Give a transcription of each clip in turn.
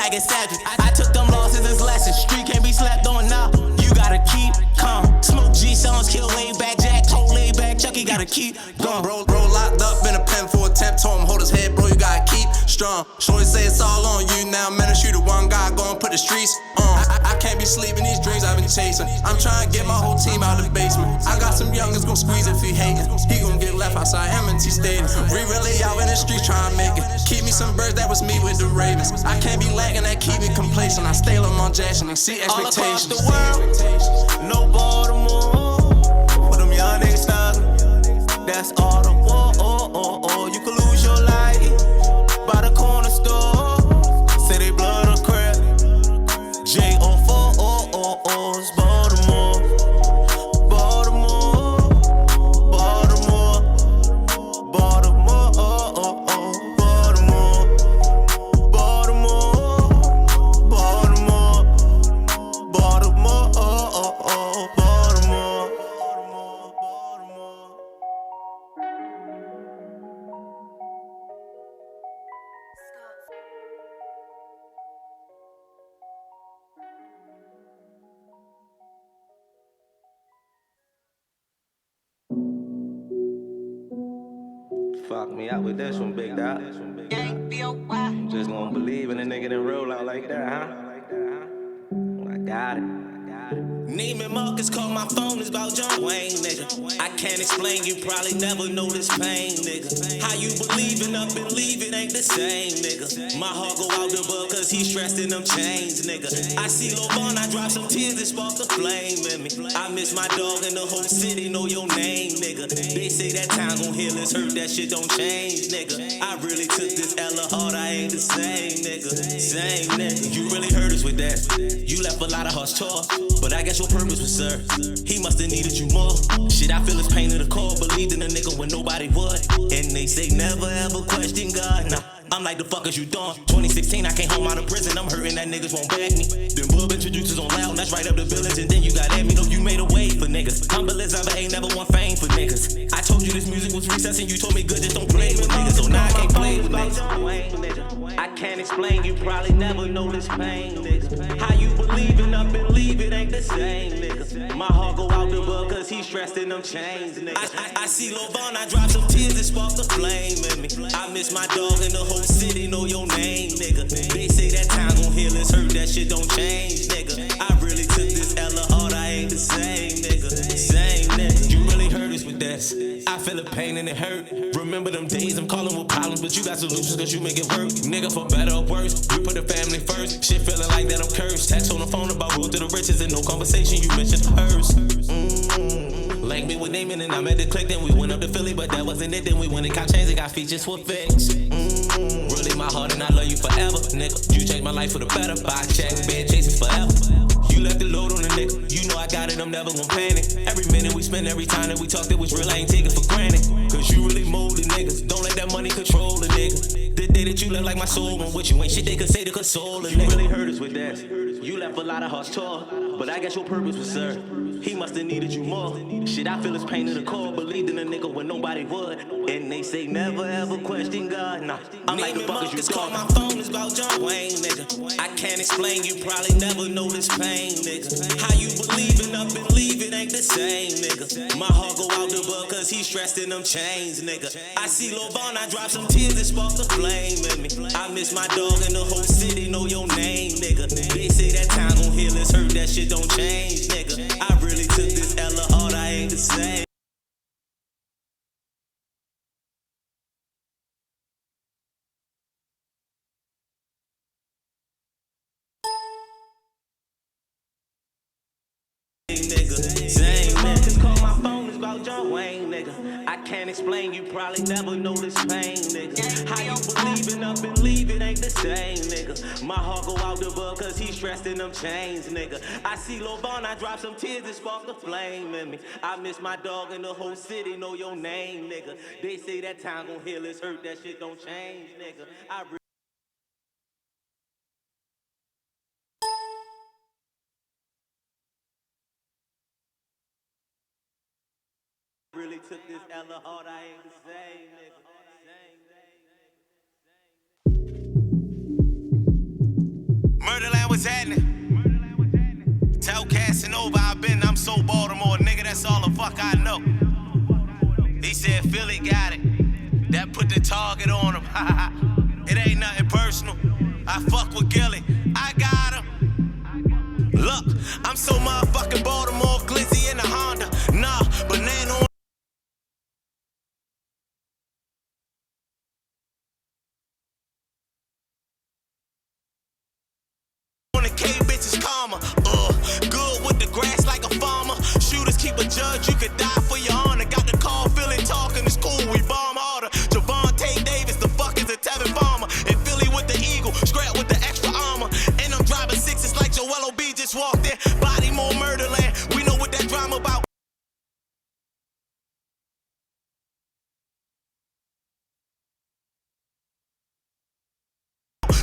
like it's savage. I took them losses as lessons. Street can't be slept on now. You gotta keep calm. Smoke G songs, kill laid back, Jack, cold laid back, Chucky gotta keep going. Bro locked up in a pen for a temp. Told him hold his head, bro, you gotta keep strong. Shorty say it's all on you now. Man, you the one guy gon' put the streets on. I can't be sleeping these dreams I've been chasing. I'm trying to get my whole team out of the basement. I got some youngins gon' squeeze if he hatin'. He gon' get left outside M&T Stadium. We really out in the streets trying to make it. Keep me some birds, that was me with the Ravens. I can't be lagging, that keep me complacent. I stay Lamar Jackson and see expectations. All across the world, no Baltimore. For them young niggas stuck, that's all the war. You can lose your life by the corner store. Say they blood or crap. J-O-4-O-O-O's Baltimore. Baltimore. Baltimore. Baltimore. Baltimore. Baltimore. Baltimore. Baltimore. Baltimore. Fuck me out with this one, big dog. Just gonna believe in a nigga that roll out like that, huh? I got it. Neiman Marcus call my phone, it's about John Wayne, nigga. I can't explain, you probably never know this pain, nigga. How you believing up and leave it ain't the same, nigga. My heart go out the bug cause he stressed in them chains, nigga. I see Lil Von, I drop some tears and spark a flame in me. I miss my dog and the whole city know your name, nigga. They say that time gon' heal us, hurt, that shit don't change, nigga. I really took this Ella hard, I ain't the same, nigga. Same nigga. You really hurt us with that. You left a lot of hearts tore, but I guess your purpose was served. He musta needed you more. Shit, I feel his pain in the core. Believed in a nigga when nobody would. And they say never ever question God. Nah, I'm like the fuck is you doing? 2016, I came home out of prison. I'm hurting that niggas won't back me. Then Bub introduces on loud, that's right up the village. And then you got at me, know you made a way for niggas. Humble as ever, ain't never won fame for niggas. I told you this music was recessing, you told me good, just don't play with niggas. So now I can't play with niggas. I can't explain, you probably never know this pain, nigga. How you believing up and leave it ain't the same, nigga. My heart go out the bug cause he stressed in them chains, nigga. I see Lil Von, I drop some tears and spark the flame in me. I miss my dog and the whole city know your name, nigga. They say that time gon' heal us, hurt, that shit don't change, nigga. I really took this Ella hard, I ain't the same, nigga. Same nigga. You really hurt us with this. I feel the pain and it hurt. Remember them days I'm calling with problems, but you got solutions cause you make it work. Nigga, for better or worse, you put the family first. Shit feeling like that I'm cursed. Text on the phone about road to the riches and no conversation, you mentioned hers. Like me with naming and I'm at the click, then we went up to Philly, but that wasn't it. Then we went and got chains and got features for fix. Really my heart and I love you forever, nigga. You changed my life for the better. Buy check, bed chasing forever. You left the load on the nigga. You know I got it, I'm never gon' panic. Every minute we spend, every time that we talk, that was real, I ain't taking for granted. Cause you really molded niggas. Don't let that money control the nigga. The day that you left like my soul went with you, ain't shit they could say to console a nigga. You really hurt us with that. You left a lot of hearts tore, but I guess your purpose was served. He musta needed you more. Shit, I feel his pain in the core. Believed in a nigga when nobody would. And they say never ever question God. Nah, I'm like the fuck is you call my phone, it's about John Wayne, nigga. I can't explain, you probably never know this pain, nigga. How you believing up and leave it ain't the same, nigga. My heart go out the bug cause he stressed in them chains, nigga. I see Lil Von, I drop some tears and spark the flame in me. I miss my dog and the whole city know your name, nigga. They say that time gon' heal us, hurt, that shit don't change, nigga. I really took this Ella hard, I ain't the same. Same nigga. Call my phone, it's about John Wayne, nigga. I can't explain, you probably never know this pain, nigga. How you believing up and leave it ain't the same, nigga. My heart go out the bug cause he stressed in them chains, nigga. I see Lil Von, I drop some tears and spark a flame in me. I miss my dog and the whole city know your name, nigga. They say that time gon' heal us, hurt, that shit don't change, nigga. I really took this Ella hard, I ain't the same, nigga. what's happening? Tell Casanova I'm so Baltimore, nigga, that's all the fuck I know. He said Philly got it. That put the target on him. It ain't nothing personal. I fuck with Gilly. I got him. Look, I'm so motherfucking Baltimore, Glizzy in a Honda. Nah, banana on the K, bitches karma. Good with the grass like a farmer. Shooters keep a judge, you could die for your honor. Got the call, feeling talking, it's cool, we bomb harder. Javante Davis, the fuck is a Tevin Farmer. In Philly with the Eagle, scrap with the extra armor. And I'm driving sixes like Joel O.B. just walked in. Body more murderland, we know what that drama about.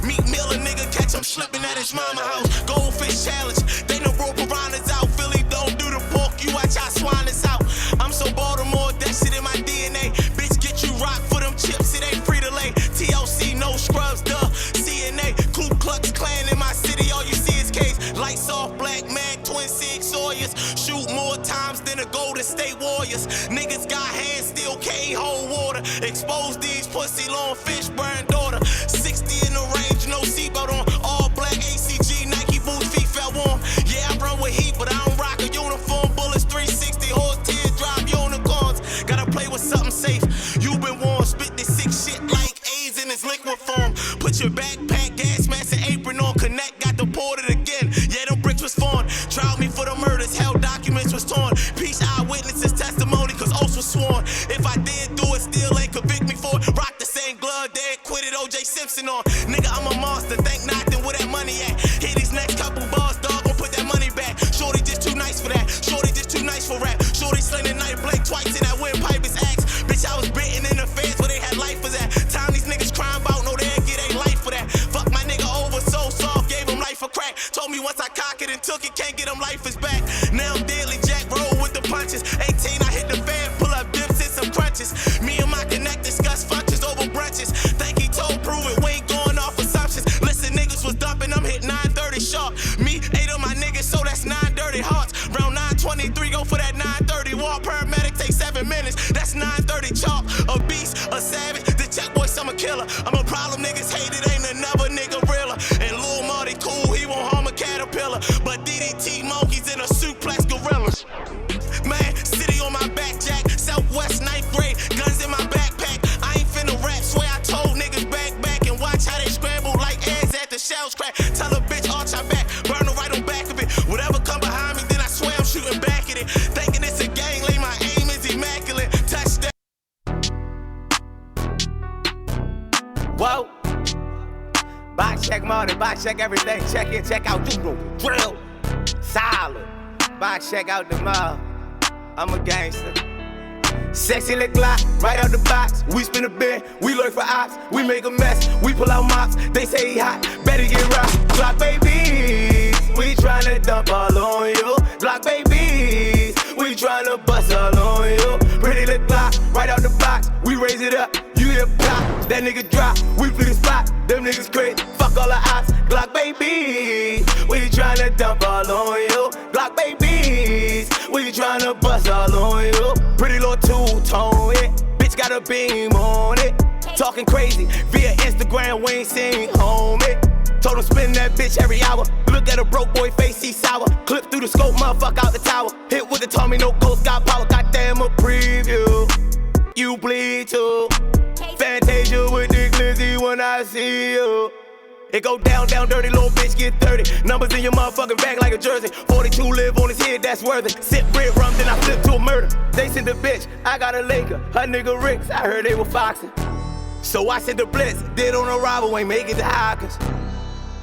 Meek Miller, nigga, catch him slipping at his mama house. Goldfish challenge, they no roll piranhas out. Philly don't do the pork, you watch our swine is out. I'm so Baltimore, that shit in my DNA. Bitch, get you rock for them chips, it ain't free to lay. TLC, no scrubs, duh. CNA, Ku Klux Klan in my city, all you see is K's. Lights off, Black Mag, Twin Sig Sawyers. Shoot more times than the Golden State Warriors. Niggas got hands, still can't hold water. Expose these pussy long fish, burn daughter. 60 in the range, no seatbelt on. All black ACG, Nike boots, feet fell warm. Yeah, I run with heat, but I don't rock a uniform. Bullets 360, horse teardrop, unicorns. Gotta play with something safe. You been warned, spit this sick shit like AIDS in its liquid form. Put your backpack, gas mask, and apron on. Connect, got deported again. Yeah, them bricks was fawn. Tried me for the murders, held documents was torn. Peace eyewitnesses testimony, cause oaths was sworn. If I did do it, still ain't convict me for it. Rock the same glove, they acquitted O.J. Simpson on. Nigga, I'm a monster, think nothing where that money at. Hit these next couple bars, dog, gon' put that money back. Shorty just too nice for that, shorty just too nice for rap. Shorty slinging night Blake twice in that windpipe is axe. Bitch, I was bitten in the face where they had life for that. Time these niggas crying about, no, they ain't get a life for that. Fuck my nigga over so soft, gave him life for crack. Told me once I cock it and took it, can't get him life is back. Now I'm deadly Jack, roll with the punches. 18, I hit the fan, pull up dips and some crunches. Me and my connect discuss functions over brunches. Think he told, prove it, we ain't going off assumptions. Listen, niggas was dumping, I'm hit 930 sharp. Me, 8 of my niggas, so that's 9 dirty hearts. Round 923, go for that 930 walk. Paramedic take 7 minutes, that's 930 chalk. A beast, a savage, the check boy, I'm a killer. I'm a problem, niggas hate it, ain't another nigga realer. And Lil Marty cool, he won't harm a caterpillar. But DDT monkeys in a suplex gorillas. Man, city on my back, Jack. Southwest 9th grade, guns in my backpack. I ain't finna rap, swear I told niggas back and watch how they scramble like ants at the shells crack. Tell a bitch arch her back, burn her right on back of it. Whatever come behind me, then I swear I'm shooting back at it. Thinking it's a gang, lay my aim is immaculate. Touchdown. Whoa. Box check money, box check everything. Check in, check out, you drill. Solid. Box check out the mall. I'm a gangster. Sexy little Glock, right out the box. We spin a bin, we lurk for ops. We make a mess, we pull out mops. They say he hot, better get rocked. Glock babies, we tryna dump all on you. Glock babies, we tryna bust all on you. Pretty little Glock, right out the box. We raise it up, you hear pop. That nigga drop, we flip the spot. Them niggas crazy, fuck all the ops. Glock babies, we tryna dump all on you. Glock babies, we tryna bust all on you. Pretty little two-tone, yeah. Bitch got a beam on it. Talking crazy via Instagram, we ain't seen homie. Told him spin that bitch every hour. Look at a broke boy face, he sour. Clip through the scope, motherfucker out the tower. Hit with the Tommy, no ghost, got power. Goddamn a preview. You bleed too. Fantasia with the glizzy when I see you. It go down, dirty, little bitch, get 30. Numbers in your motherfucking bag like a jersey. 42 live on his head, that's worth it. Sip red rum, then I flip to a murder. They sent the bitch, I got a Laker. Her nigga Ricks, I heard they were foxing. So I sent the blitz, did on a robber, ain't make it to Hawkins.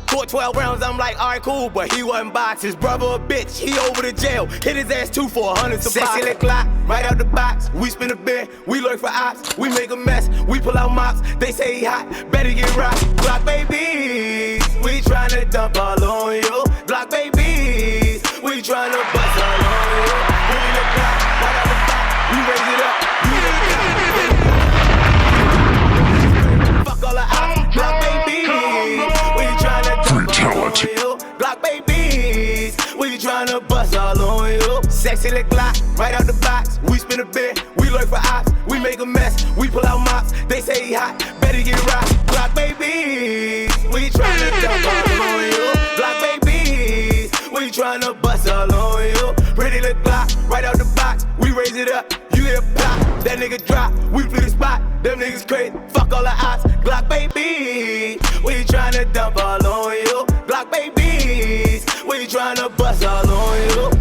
Fought 12 rounds, I'm like, alright, cool, but he wasn't box. His brother a bitch, he over to jail. Hit his ass 2 for 100 to box. Sexy little Glock, right out the box. We spin a bin, we lurk for ops. We make a mess, we pull out mops. They say he hot, better get rocked. Glock babies, we tryna dump all on you. Glock babies, we tryna bust all on you. Pretty little Glock, right out the box. We raise it up, fuck all the ops. Glock babies, we tryna dump all on you. Glock say let Glock, right out the box. We spin a bit, we lurk for ops. We make a mess, we pull out mops. They say he hot, better get rocked. Glock babies, we tryna dump all on you. Glock babies, we tryna bust all on you. Ready to Glock, right out the box. We raise it up, you hear pop. That nigga drop, we flip the spot. Them niggas crazy, fuck all the ops. Glock baby, we tryna dump all on you. Glock babies, we tryna bust all on you.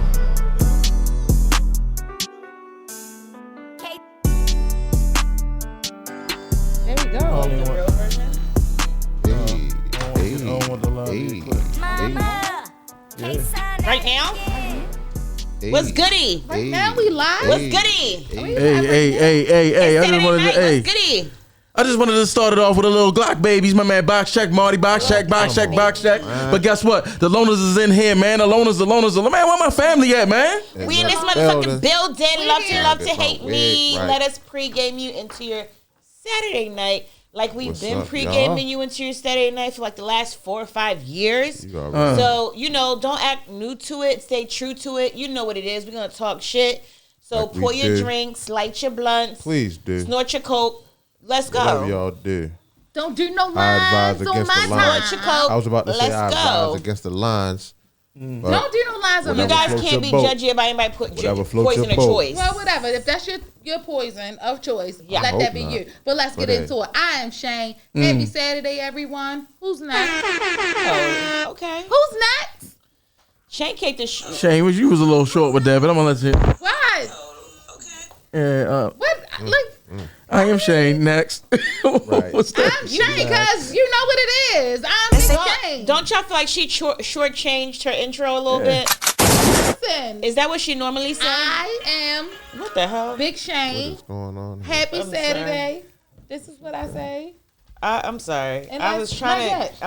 There we go. The real version. Right now? What's goody? Right now we live. What's goody? Hey. I just wanted to start it off with a little Glock babies. My man, box check, Marty, box check. But guess what? The loners is in here, man. The loners. Man, where my family at, man? We in this motherfucking building. Love to hate me. Let us pregame you into your Saturday night. Like we've been pre-gaming you into your Saturday night for like the last 4 or 5 years. So, don't act new to it. Stay true to it. You know what it is. We're going to talk shit. So pour your drinks, light your blunts. Please do. Snort your coke. Let's go. Whatever y'all do. Don't do no lines on my time. Snort your coke. I was about to say I Let's advise go. against the lines. Don't do no lines on You my guys time. can't be judgy about anybody put poison of choice. Well, whatever. If that's your poison of choice, let that be you. But let's get into it. I am Shane. Happy Saturday, everyone. Who's next? Oh, okay. Who's next? Shane came to Shane, you was a little short with that, but I'm gonna let you. What? Yeah. What? Look. I am Shane. Next. What's that? I'm Shane because you know what it is. I'm Shane. Don't y'all feel like she shortchanged her intro a little bit? Listen. Is that what she normally says? I am. What the hell? Big Shane. What is going on here? Happy Saturday. This is what I say. I'm sorry. And I'm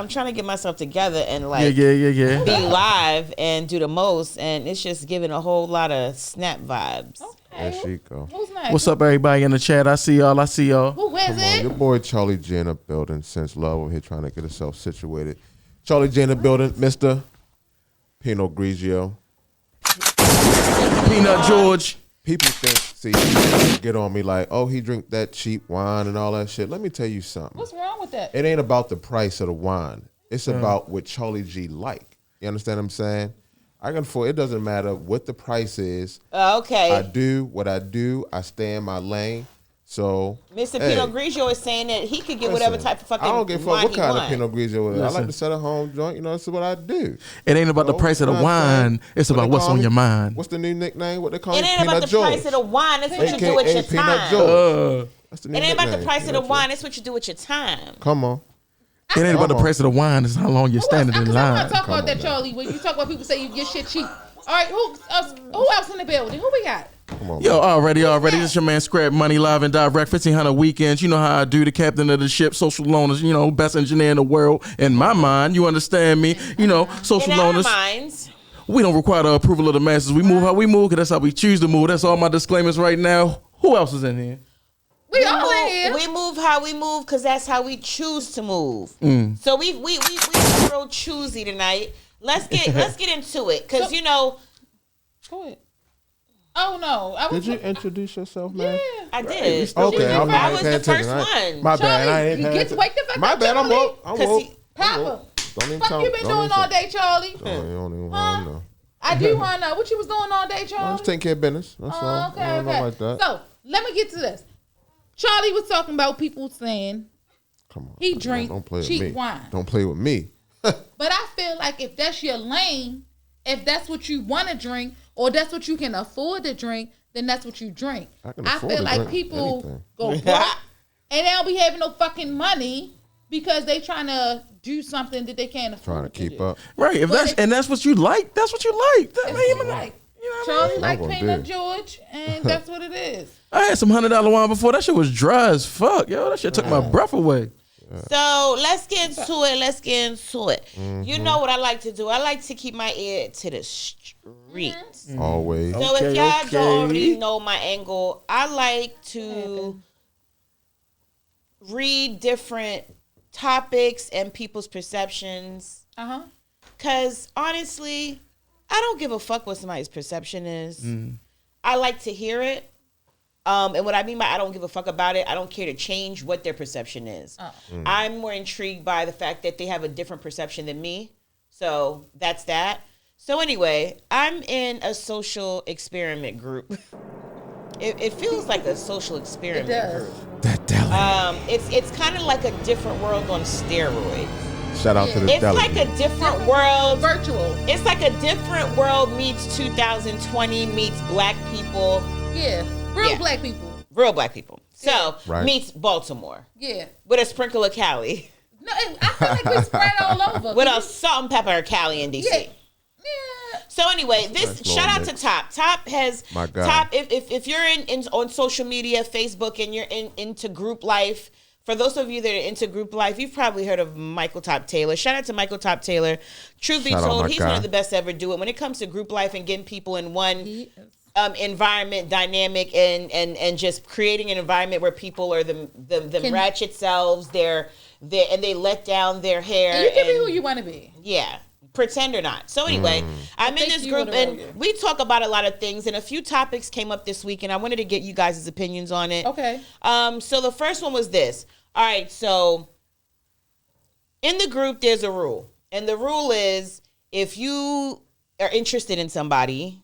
trying to get myself together and like yeah. be live and do the most, and it's just giving a whole lot of snap vibes. Okay. There she go. Who's next? What's up, everybody in the chat? I see y'all. Who is Come on, it? your boy Charlie J in the building. Since Love over here trying to get herself situated. Charlie J in the building, Mr. Pinot Grigio. Peanut George. People think, get on me like, oh, he drink that cheap wine and all that shit. Let me tell you something. What's wrong with that? It ain't about the price of the wine. It's about what Charlie G like. You understand what I'm saying? I can afford. It doesn't matter what the price is. Okay. I do what I do. I stay in my lane. So Mr. Pinot Grigio is saying that he could get whatever type of fucking I don't give a fuck wine what he kind want. of Pinot Grigio it is. I like to set a home joint. You know, that's what I do. It ain't about the price of the wine. It's about what's on your mind. What's the new nickname? What they call It ain't about the price of the wine. It's what you do with your time. That's the new It ain't about the nickname. price of the wine. It's what you do with your time. Come on. It ain't about the price of the wine. It's how long you're standing in I line. want to talk about that, Charlie. When you talk about people say you get shit cheap. All right, who else in the building? Who we got? Come on. Yo, already. This is your man Scrap Money live and direct. 1500 weekends. You know how I do. The captain of the ship, social loners. You know, best engineer in the world. In my mind, you understand me. You know, social in loners. our minds. We don't require the approval of the masses. We move how we move, because that's how we choose to move. That's all my disclaimers right now. Who else is in here? We all in here. We move how we move because that's how we choose to move. So we real choosy tonight. Let's get into it, because you know. Go ahead. Oh no! Did you introduce yourself, man? Yeah, I did. Okay, I'm I not was paying the first attention. one. My bad. Charlie, I ain't you paying get to wake the fuck My up, bad. I'm Charlie. woke. I'm woke. Papa, Don't even fuck tell you been doing all day, Charlie? You don't even Huh? want to know. I do want to know what you was doing all day, Charlie. I was taking care of business. That's all. Okay, I don't know okay. like that. So let me get to this. Charlie was talking about people saying Come on. he drink Don't play with cheap me. wine. Don't play with me. But I feel like if that's your lane, if that's what you want to drink, or that's what you can afford to drink, then that's what you drink. I feel like people go broke and they don't be having no fucking money because they trying to do something that they can't afford. Trying to keep up. Right. If that's what you like, that's what you like. That ain't even like. You know what Charlie I mean? like gonna Peanut do. George, and that's what it is. I had some $100 wine before. That shit was dry as fuck, yo. That shit took my breath away. So let's get into it. You know what I like to do? I like to keep my ear to the streets. Always. So if y'all don't already know my angle, I like to read different topics and people's perceptions. Because honestly, I don't give a fuck what somebody's perception is. I like to hear it. And what I mean by I don't give a fuck about it, I don't care to change what their perception is. I'm more intrigued by the fact that they have a different perception than me. So that's that. So anyway, I'm in a social experiment group. It feels like a social experiment group. That deli. It's kind of like a different world on steroids. Shout out to the It's deli. like a different world. Virtual. It's like a different world meets 2020 meets black people. Yeah. Real black people. Real black people. So Right. meets Baltimore. Yeah. With a sprinkle of Cali. No, I feel like we spread all over. With a salt and pepper of Cali in DC. Yeah. So anyway, this Nice little shout out mix. to Top. Top has My God. Top. If you're in on social media, Facebook, and you're into group life. For those of you that are into group life, you've probably heard of Michael Top Taylor. Shout out to Michael Top Taylor. Truth be Shout out, told, my he's guy. one of the best to ever do it. When it comes to group life and getting people in one environment, dynamic, and just creating an environment where people are the ratchet selves. And they let down their hair. And you can be who you want to be. Yeah. Pretend or not. So anyway, I'm in this group and we talk about a lot of things, and a few topics came up this week, and I wanted to get you guys' opinions on it. Okay. So the first one was this. All right, so in the group there's a rule. And the rule is if you are interested in somebody,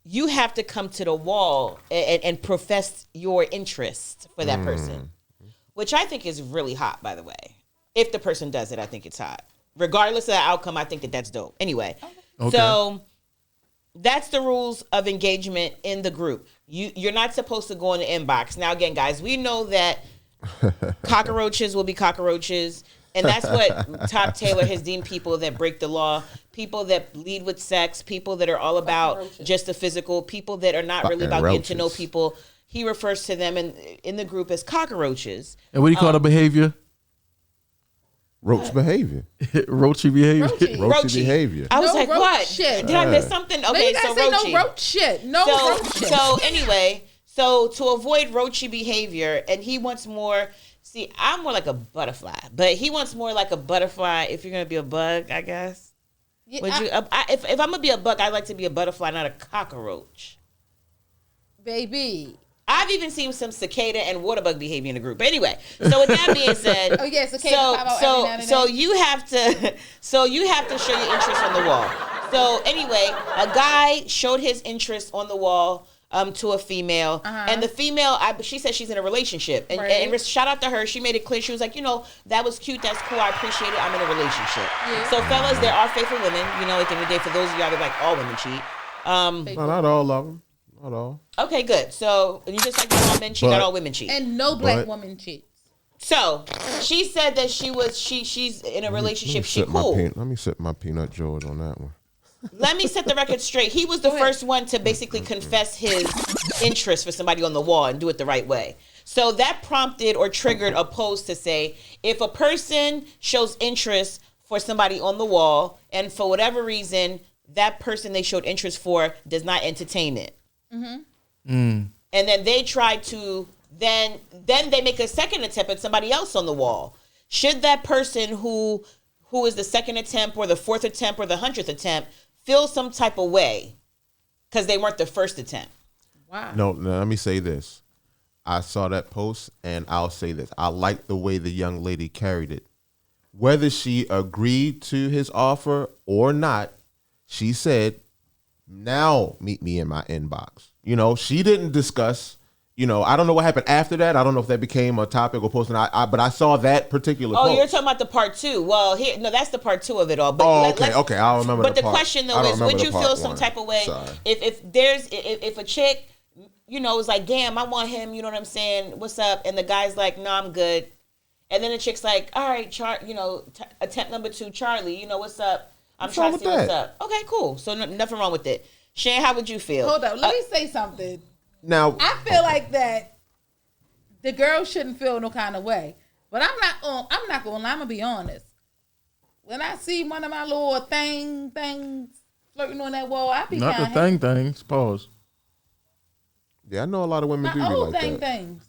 you have to come to the wall and profess your interest for that person. Which I think is really hot, by the way. If the person does it, I think it's hot. Regardless of the outcome, I think that that's dope. Anyway, so that's the rules of engagement in the group. You're not supposed to go in the inbox. Now, again, guys, we know that cockroaches will be cockroaches. And that's what Top Taylor has deemed people that break the law, people that lead with sex, people that are all about just the physical, people that are not really about getting to know people. He refers to them in the group as cockroaches. And what do you call the behavior? Roach behavior. Roachy behavior. Roachy behavior. I was No like, roach what? shit. Did I miss something? Okay, so roachy. No roach shit. No roach shit. So anyway, so to avoid roachy behavior, and he wants more. See, I'm more like a butterfly, but he wants more like a butterfly. If you're gonna be a bug, I guess. Yeah, Would you? If I'm gonna be a bug, I'd like to be a butterfly, not a cockroach. Baby. I've even seen some cicada and waterbug behavior in the group. But anyway, so with that being said, Oh yeah, cicada pop out every now and so then. you have to show your interest on the wall. So anyway, a guy showed his interest on the wall to a female, and the female, she said she's in a relationship, and shout out to her. She made it clear. She was like, that was cute, that's cool, I appreciate it. I'm in a relationship. Yeah. So fellas, there are faithful women. At the end of the day, for those of y'all that like all women cheat. No, not all of them. Not all. Okay, good. So you just like all men cheat, not all women cheat. And no black woman cheats. So she said that she's in a relationship. She cool. Let me sip my peanut George on that one. Let me set the record straight. He was the first one to basically confess his interest for somebody on the wall and do it the right way. So that prompted or triggered a post to say, if a person shows interest for somebody on the wall, and for whatever reason, that person they showed interest for does not entertain it. And then they try to, then they make a second attempt at somebody else on the wall. Should that person who is the second attempt or the fourth attempt or the 100th attempt feel some type of way because they weren't the first attempt? Wow. No, let me say this. I saw that post, and I'll say this. I like the way the young lady carried it. Whether she agreed to his offer or not, she said, now meet me in my inbox. She didn't discuss, I don't know what happened after that. I don't know if that became a topic or posting. But I saw that particular post. You're talking about the part 2. Well, that's the part 2 of it all. But okay. I'll remember But the the question though is, would you feel some type of way if a chick, is like, damn, I want him, you know what I'm saying? What's up? And the guy's like, no, I'm good. And then the chick's like, all right, attempt number 2, Charlie, what's up? I'm trying to see what's up. Okay, cool. So nothing wrong with it. Shane, how would you feel? Hold up. Let me say something. Now, I feel like that the girl shouldn't feel no kind of way. But I'm not gonna lie, I'm gonna be honest. When I see one of my little things flirting on that wall, I be not the things. Pause. Yeah, I know a lot of women do my old like that. things.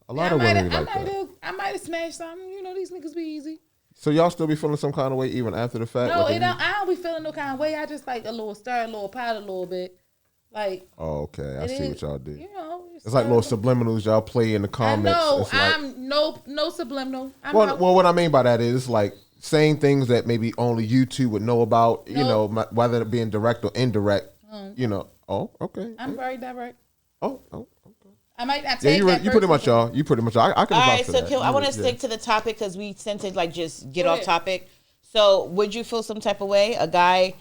A lot of women like that. I might have smashed something. These niggas be easy. So y'all still be feeling some kind of way even after the fact? No, I don't be feeling no kind of way. I just like a little stir, a little powder, a little bit. Like, oh, okay, I see what y'all do. You know, it's like little subliminals y'all play in the comments. No, I'm no subliminal. Well, what I mean by that is like saying things that maybe only you two would know about. You know, whether it being direct or indirect. You know. Oh, okay. I'm very direct. Oh, okay. I might not take that. You pretty much, y'all. You pretty much. I can. All right, so I want to stick to the topic because we tend to like just get off topic. So, would you feel some type of way? A guy,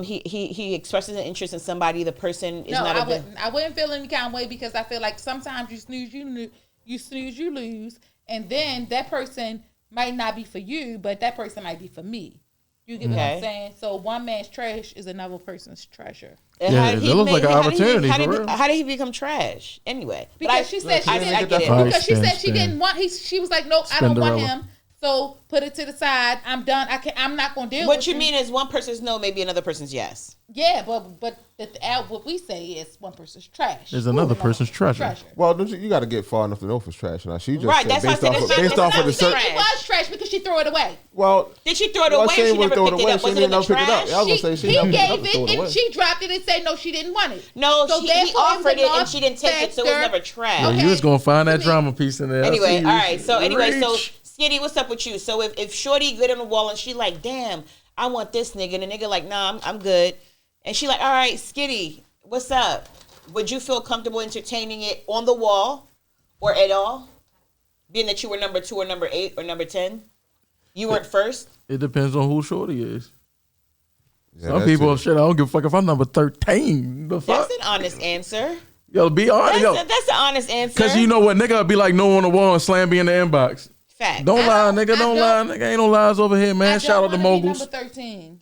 he expresses an interest in somebody. The person is not. I wouldn't feel any kind of way because I feel like sometimes you snooze, you lose, and then that person might not be for you, but that person might be for me. You get what I'm saying? So one man's trash is another person's treasure. Yeah, it looks like an opportunity. How did he become trash anyway? Because she said she didn't. Because she said she didn't want. She was like, no, I don't want him. So put it to the side. I'm done. I'm not gonna deal with it. What you mean is one person's no, maybe another person's yes. Yeah, but what we say is one person's trash. There's another person's treasure. Well, don't you got to get far enough to know if it's trash. Now she just right. Said, That's based off of the search. It was trash because she threw it away. Well, did she throw it away? She never picked it up. Was it in the trash? He gave it and she dropped it and said no, she didn't want it. No, he offered it and she didn't take it, so it was never trash. Yeah, you was gonna find that drama piece in there. Anyway, all right. So Skitty, what's up with you? So if Shorty good on the wall and she like, damn, I want this nigga, and the nigga like, nah, I'm good. And she like, all right, Skitty, what's up? Would you feel comfortable entertaining it on the wall or at all? Being that you were number 2 or number 8 or number 10? You weren't first? It depends on who Shorty is. Yeah, some people, shit, I don't give a fuck if I'm number 13. The fuck? That's an honest answer. Yo, be honest. That's an honest answer. Because you know what? Nigga would be like no on the wall and slam me in the inbox. Fact. Don't lie, nigga. Don't lie, nigga. Ain't no lies over here, man. Shout out to moguls. Number 13.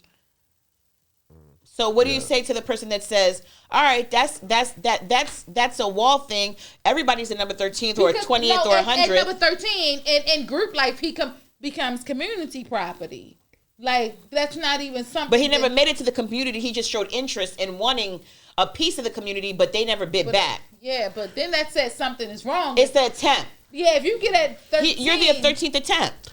So what do you say to the person that says, all right, that's a wall thing. Everybody's a number 13th or 20th or 100th. At number 13, in group life, he becomes community property. Like, that's not even something. But he never made it to the community. He just showed interest in wanting a piece of the community, but they never bit back. Yeah, but then that says something is wrong. It's the attempt. Yeah, if you get at 13. You're the 13th attempt.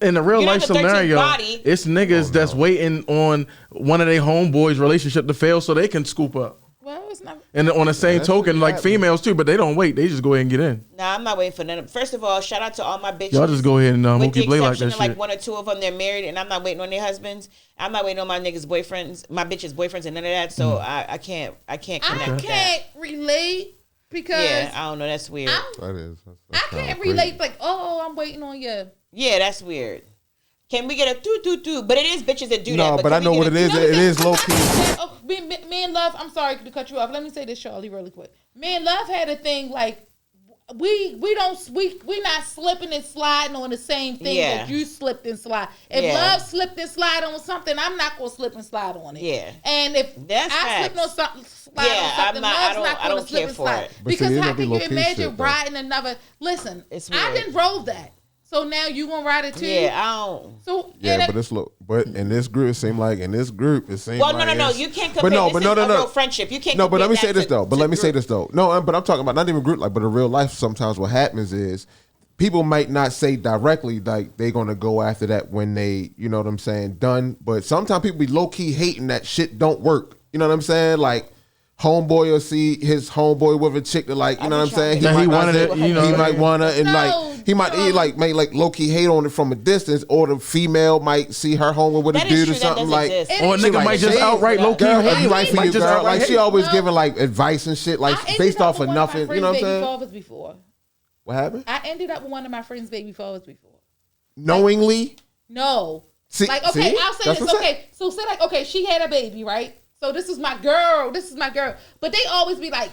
In a real life scenario, it's niggas that's waiting on one of their homeboys' relationship to fail so they can scoop up. Well, it's not. And on the same token, like females too, but they don't wait. They just go ahead and get in. Nah, I'm not waiting for none. First of all, shout out to all my bitches. Y'all just go ahead and mookie play like that shit. Like 1 or 2 of them, they're married, and I'm not waiting on their husbands. I'm not waiting on my niggas' boyfriends, my bitches' boyfriends, and none of that. So I can't connect with that. I can't relate. Because I don't know, that's weird. That's I can't relate like, oh, I'm waiting on you. Yeah, that's weird. Can we get a do? But it is bitches that do that. No, but I know what it is. It is low key. Me and Love, I'm sorry to cut you off. Let me say this, Charlie, really quick. Me and Love had a thing like we not slipping and sliding on the same thing that you slipped and slide. If Love slipped and slide on something, I'm not gonna slip and slide on it. Yeah. And if I slip on something, slide on something, Love's not gonna slip and slide. Because how can you imagine riding another? Listen, I didn't roll that. So now you gonna ride it too? Yeah, I don't. So but it's low. But in this group, it seems like no, you can't compare. No, real friendship. You can't. No, but let me say this though. No, but I'm talking about not even group like, but in real life, sometimes what happens is people might not say directly like they're gonna go after that when they, you know what I'm saying, done. But sometimes people be low key hating that shit don't work. You know what I'm saying, like. Homeboy will see his homeboy with a chick that like, you know what I'm saying? He might wanna and like he might may like low key hate on it from a distance, or the female might see her homeboy with a dude or something like, or a nigga might just outright low key hate right for you, girl. Like she always giving like advice and shit, like based off of nothing. You know what I'm saying? Before. What happened? I ended up with one of my friend's baby fathers before. Knowingly? No. Like okay, I'll say this. Okay, so say like okay, she had a baby, right? So this is my girl. But they always be like,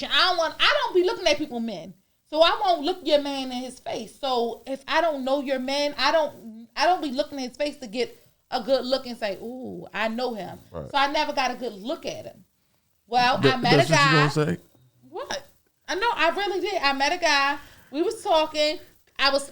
I don't be looking at people men. So I won't look your man in his face. So if I don't know your man, I don't be looking in his face to get a good look and say, ooh, I know him. Right. So I never got a good look at him. Well, I met a guy. What you gonna say? What? I know, I really did. I met a guy. We was talking. I was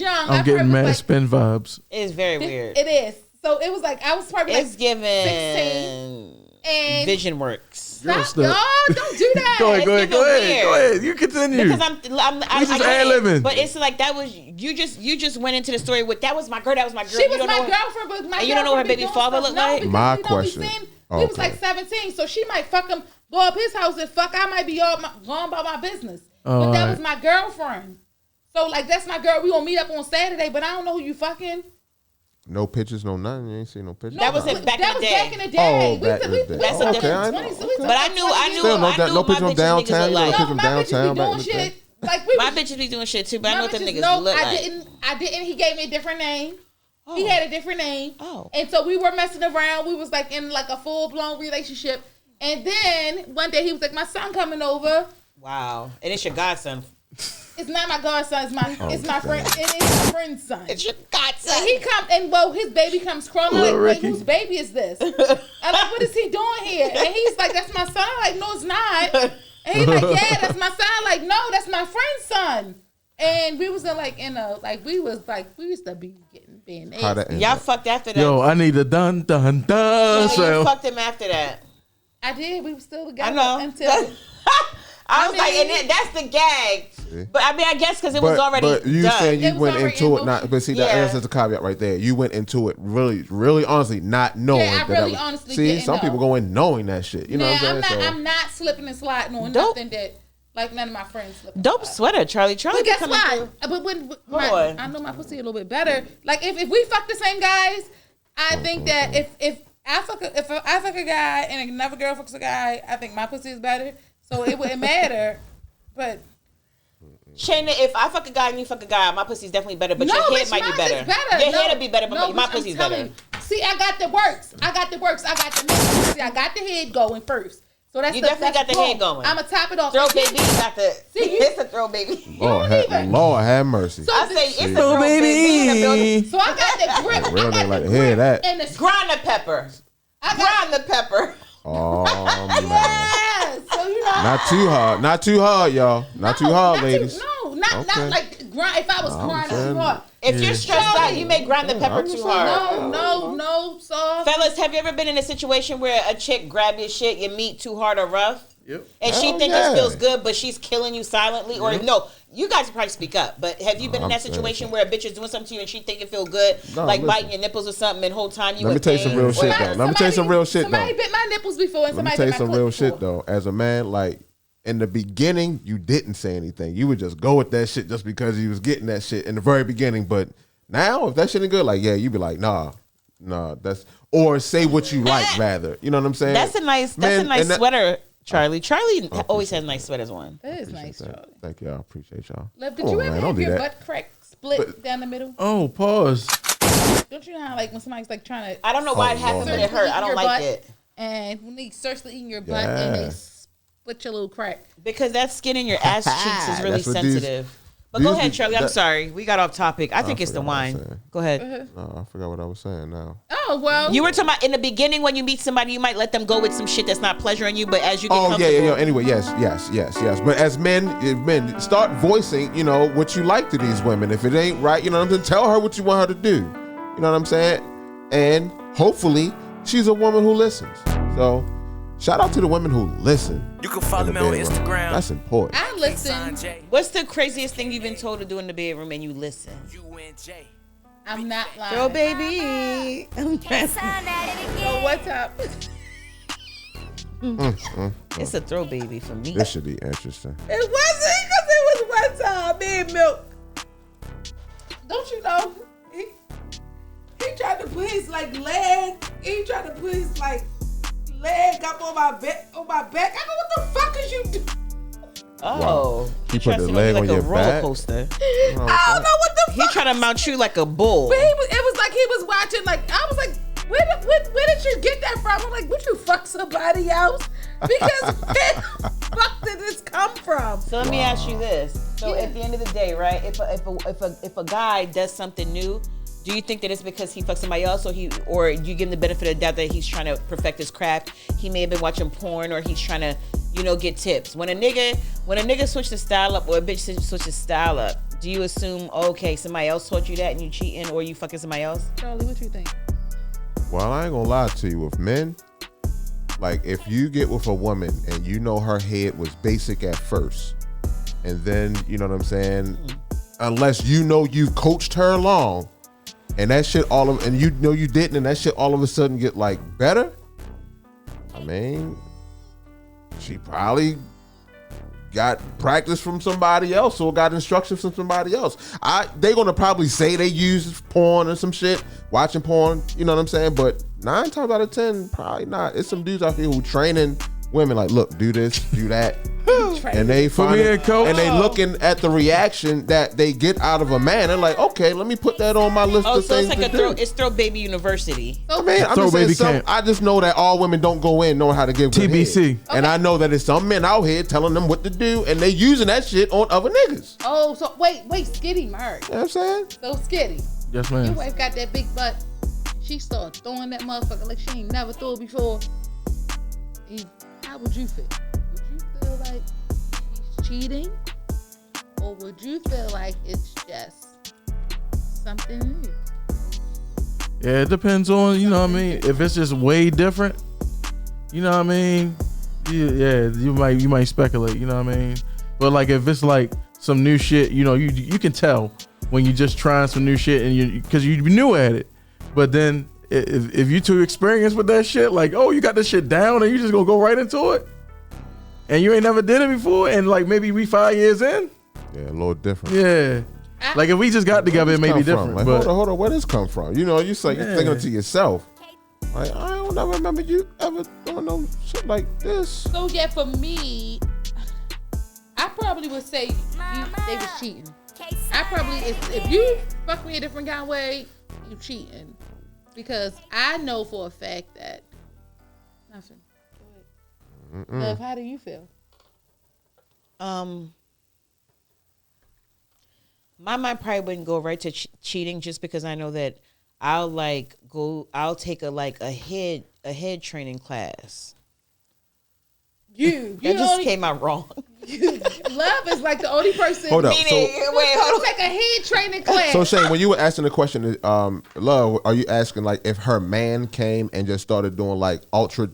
young. I'm getting mad spin vibes. It's very weird. It is. So it was like I was probably it's like given 16 and Vision Works. Stop, no, don't do that. Go ahead. You continue. Because I'm ad-libbing. But it's like that was you just went into the story with that was my girl. She was my girlfriend, but my and you don't know what her baby father looked like. My question. We was like 17, so she might fuck him, go up his house and fuck. I might be gone about my business. But that was my girlfriend. So like that's my girl. We gonna meet up on Saturday, but I don't know who you fucking. No pictures, no nothing. You ain't seen no pictures. That was back in the day. That was back in the day. Back in the day. That's a different. But I knew no pictures my from downtown. bitches You look know, like. pictures from downtown My bitches be back in doing the shit. day. Like My bitches be doing shit too, but I know what them niggas look like. I didn't. He gave me a different name. Oh. He had a different name. Oh. And so we were messing around. We was like in like a full blown relationship. And then one day he was like, "My son coming over." Wow. And it's your godson. It's not my godson. It's my friend. It is my friend's son. It's your godson. And he comes and his baby comes crawling. I'm like, wait, whose baby is this? I'm like, what is he doing here? And he's like, that's my son. I'm like, no, it's not. And he's like, yeah, that's my son. I'm like, no, that's my friend's son. And we was we used to be being Y'all fucked after that. Yo, I need a dun dun dun. You fucked him after that. I did. We were still together. I know. Until I was like, and that's the gag. But I mean, I guess because it was already But you done. saying you It was went already into it in not, but see, that's a caveat right there. You went into it really honestly not knowing. Yeah, I that really was, honestly see, didn't some know. people go in knowing that shit. You know what I'm saying? I'm not slipping and sliding on Dope. nothing that like none of my friends slip. and Dope slide. sweater, Charlie. Charlie, But guess coming what? through. But when on. I know my pussy a little bit better. Like if we fuck the same guys, I think that if I fuck a guy and another girl fucks a guy, I think my pussy is better. So it wouldn't matter. But Shayna, if I fuck a guy and you fuck a guy, my pussy's definitely better. But no, your head bitch, might be mine better. is better. Your No, head will be better, but no, my bitch, pussy's I'm better. telling you. See, I got the works. I got the mix. See, I got the head going first. So that's You definitely got the head going. I'm gonna top it off. Throw baby, got the. It's a throw baby. Lord have mercy. So I say it's a throw baby in the building. So I got the grip. Real nigga like to hear that. And the Grind the pepper. Grind the pepper. Oh man. yeah. So you know. Not too hard, y'all. Not too hard, ladies. Not like grind. If I was grinding too hard. If you're stressed out, you may grind the pepper too hard. No, soft. Fellas, have you ever been in a situation where a chick grab your shit, your meat too hard or rough? Yep. And she thinks it feels good, but she's killing you silently? Or no, you guys probably speak up. But have you been in that situation where a bitch is doing something to you and she think it feel good, like biting your nipples or something, and the whole time you Let me tell you some real shit though. Let me tell you some real shit though. Somebody bit my nipples before, and Let me somebody tell you bit my some real clit shit before. though. As a man, like in the beginning, you didn't say anything. You would just go with that shit just because you was getting that shit in the very beginning. But now, if that shit ain't good, like you be like, nah, that's or say what you like rather. You know what I'm saying? That's a nice sweater, Charlie. Charlie always has nice sweaters on. That is nice, Charlie. Thank y'all. Appreciate y'all. Love, did you ever have your butt crack split down the middle? Oh, pause. Don't you know how like when somebody's like trying to? I don't know why it happened, but it hurt. I don't like it. And when they start to eating your butt and they split your little crack. Because that skin in your ass cheeks is really sensitive. But go ahead, Charlie. I'm sorry. We got off topic. I think it's the wine. Go ahead. No, I forgot what I was saying now. Oh, well. You were talking about in the beginning when you meet somebody, you might let them go with some shit that's not pleasuring you, but as you get comfortable. Yeah. Anyway, yes. But as men, start voicing, what you like to these women. If it ain't right, you know what I'm saying? Tell her what you want her to do. You know what I'm saying? And hopefully, she's a woman who listens. So, shout out to the women who listen. You can follow me on Instagram. That's important. I listen. What's the craziest thing you've been told to do in the bedroom and you listen? I'm not lying. Throw baby. So what's up? It's a throw baby for me. This should be interesting. It wasn't because it was one time. Me and Milk. Don't you know? He tried to put his leg. He tried to put his leg up on my back. I go, what the fuck is you doing? Oh, wow. He put his leg on your roller back. coaster. I don't know what the fuck. He trying to mount you like a bull. But it was like he was watching. I was like, where did you get that from? I'm like, would you fuck somebody else? Because where the fuck did this come from? So let me ask you this. So at the end of the day, right? If a guy does something new, do you think that it's because he fucked somebody else, or you give him the benefit of the doubt that he's trying to perfect his craft? He may have been watching porn, or he's trying to, get tips. When a nigga switches the style up, or a bitch switches style up, do you assume, okay, somebody else taught you that and you cheating, or you fucking somebody else? Charlie, what you think? Well, I ain't gonna lie to you. With men, like if you get with a woman and her head was basic at first, and then you know what I'm saying, unless you've coached her along. And that shit you didn't, and that shit all of a sudden get better, I mean, she probably got practice from somebody else or got instructions from somebody else. They gonna probably say they use porn or some shit, watching porn, you know what I'm saying? But 9 times out of 10, probably not. It's some dudes out here who training women like, look, do this, do that. And they find it, and they looking at the reaction that they get out of a man. They're like, okay, let me put that on my list of so things it's like to do. it's Throw Baby University. I mean, I'm just saying I just know that all women don't go in knowing how to give good TBC. head. And I know that there's some men out here telling them what to do, and they using that shit on other niggas. Oh, so wait, Skitty Mark. You know what I'm saying? So Skitty. Yes, ma'am. Your wife got that big butt. She started throwing that motherfucker like she ain't never threw it before. How would you feel? Would you feel like she's cheating? Or would you feel like it's just something new? Yeah, it depends on, you know what I mean? If it's just way different, you know what I mean? Yeah, you might speculate, you know what I mean? But like if it's like some new shit, you know, you can tell when you just trying some new shit and because you new at it. But then if you too experienced with that shit, like, oh, you got this shit down and you just gonna go right into it, and you ain't never did it before, and like maybe we 5 years in. Yeah, a little different. Yeah. Like if we just got together, it may be different. Like, but hold on, where this come from? You know, you say you're thinking to yourself, like, I don't ever remember you ever doing no shit like this. So yeah, for me, I probably would say they was cheating. I probably, if you fuck me a different kind of way, you cheating. Because I know for a fact that nothing. Go ahead. Love, how do you feel? My mind probably wouldn't go right to cheating just because I know that I'll take a head training class. You that just came out wrong. Love is like the only person. Hold up. Take a head training class. So Shane, when you were asking the question, Love, are you asking like if her man came and just started doing like give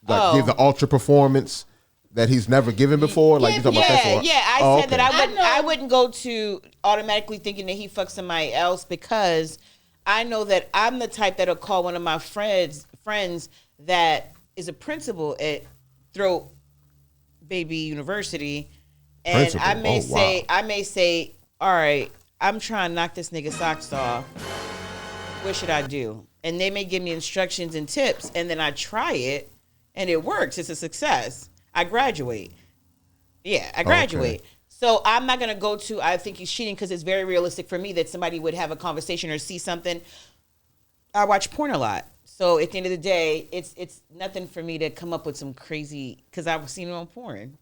the ultra performance that he's never given before? Like you talking about that? Yeah. I said that I wouldn't go to automatically thinking that he fucked somebody else because I know that I'm the type that'll call one of my friends that is a principal at Throw Baby University, and I may say, all right, I'm trying to knock this nigga socks off. What should I do? And they may give me instructions and tips, and then I try it, and it works. It's a success. I graduate. Yeah, I graduate. Okay. So I'm not gonna go to I think he's cheating because it's very realistic for me that somebody would have a conversation or see something. I watch porn a lot. So at the end of the day, it's nothing for me to come up with some crazy because I've seen it on porn.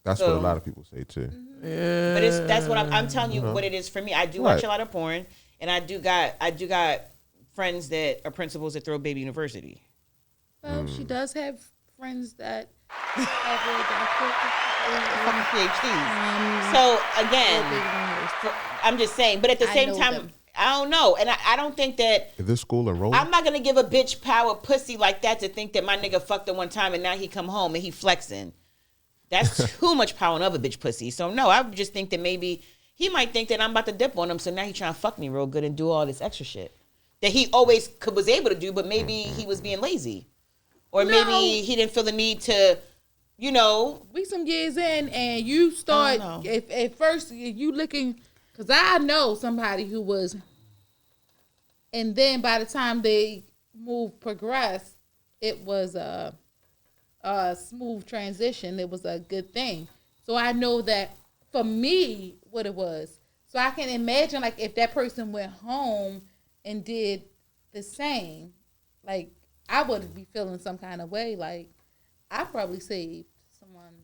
That's what a lot of people say too. Yeah. But that's what I'm telling you what it is for me. I do watch a lot of porn, and I do got friends that are principals at Throw Baby University. Well, she does have friends that have PhDs. So again, I'm just saying. But at the same time. I don't know. And I don't think that... Is this school enrolled? I'm not going to give a bitch power pussy like that to think that my nigga fucked her one time and now he come home and he flexing. That's too much power on other bitch pussy. So no, I would just think that maybe he might think that I'm about to dip on him. So now he trying to fuck me real good and do all this extra shit that he always was able to do, but maybe he was being lazy. Or maybe he didn't feel the need to, you know... We some years in and you start... If at first you looking... Because I know somebody who was, and then by the time they progressed, it was a smooth transition. It was a good thing. So I know that for me, what it was. So I can imagine, like, if that person went home and did the same, like, I would be feeling some kind of way. Like, I probably saved someone's.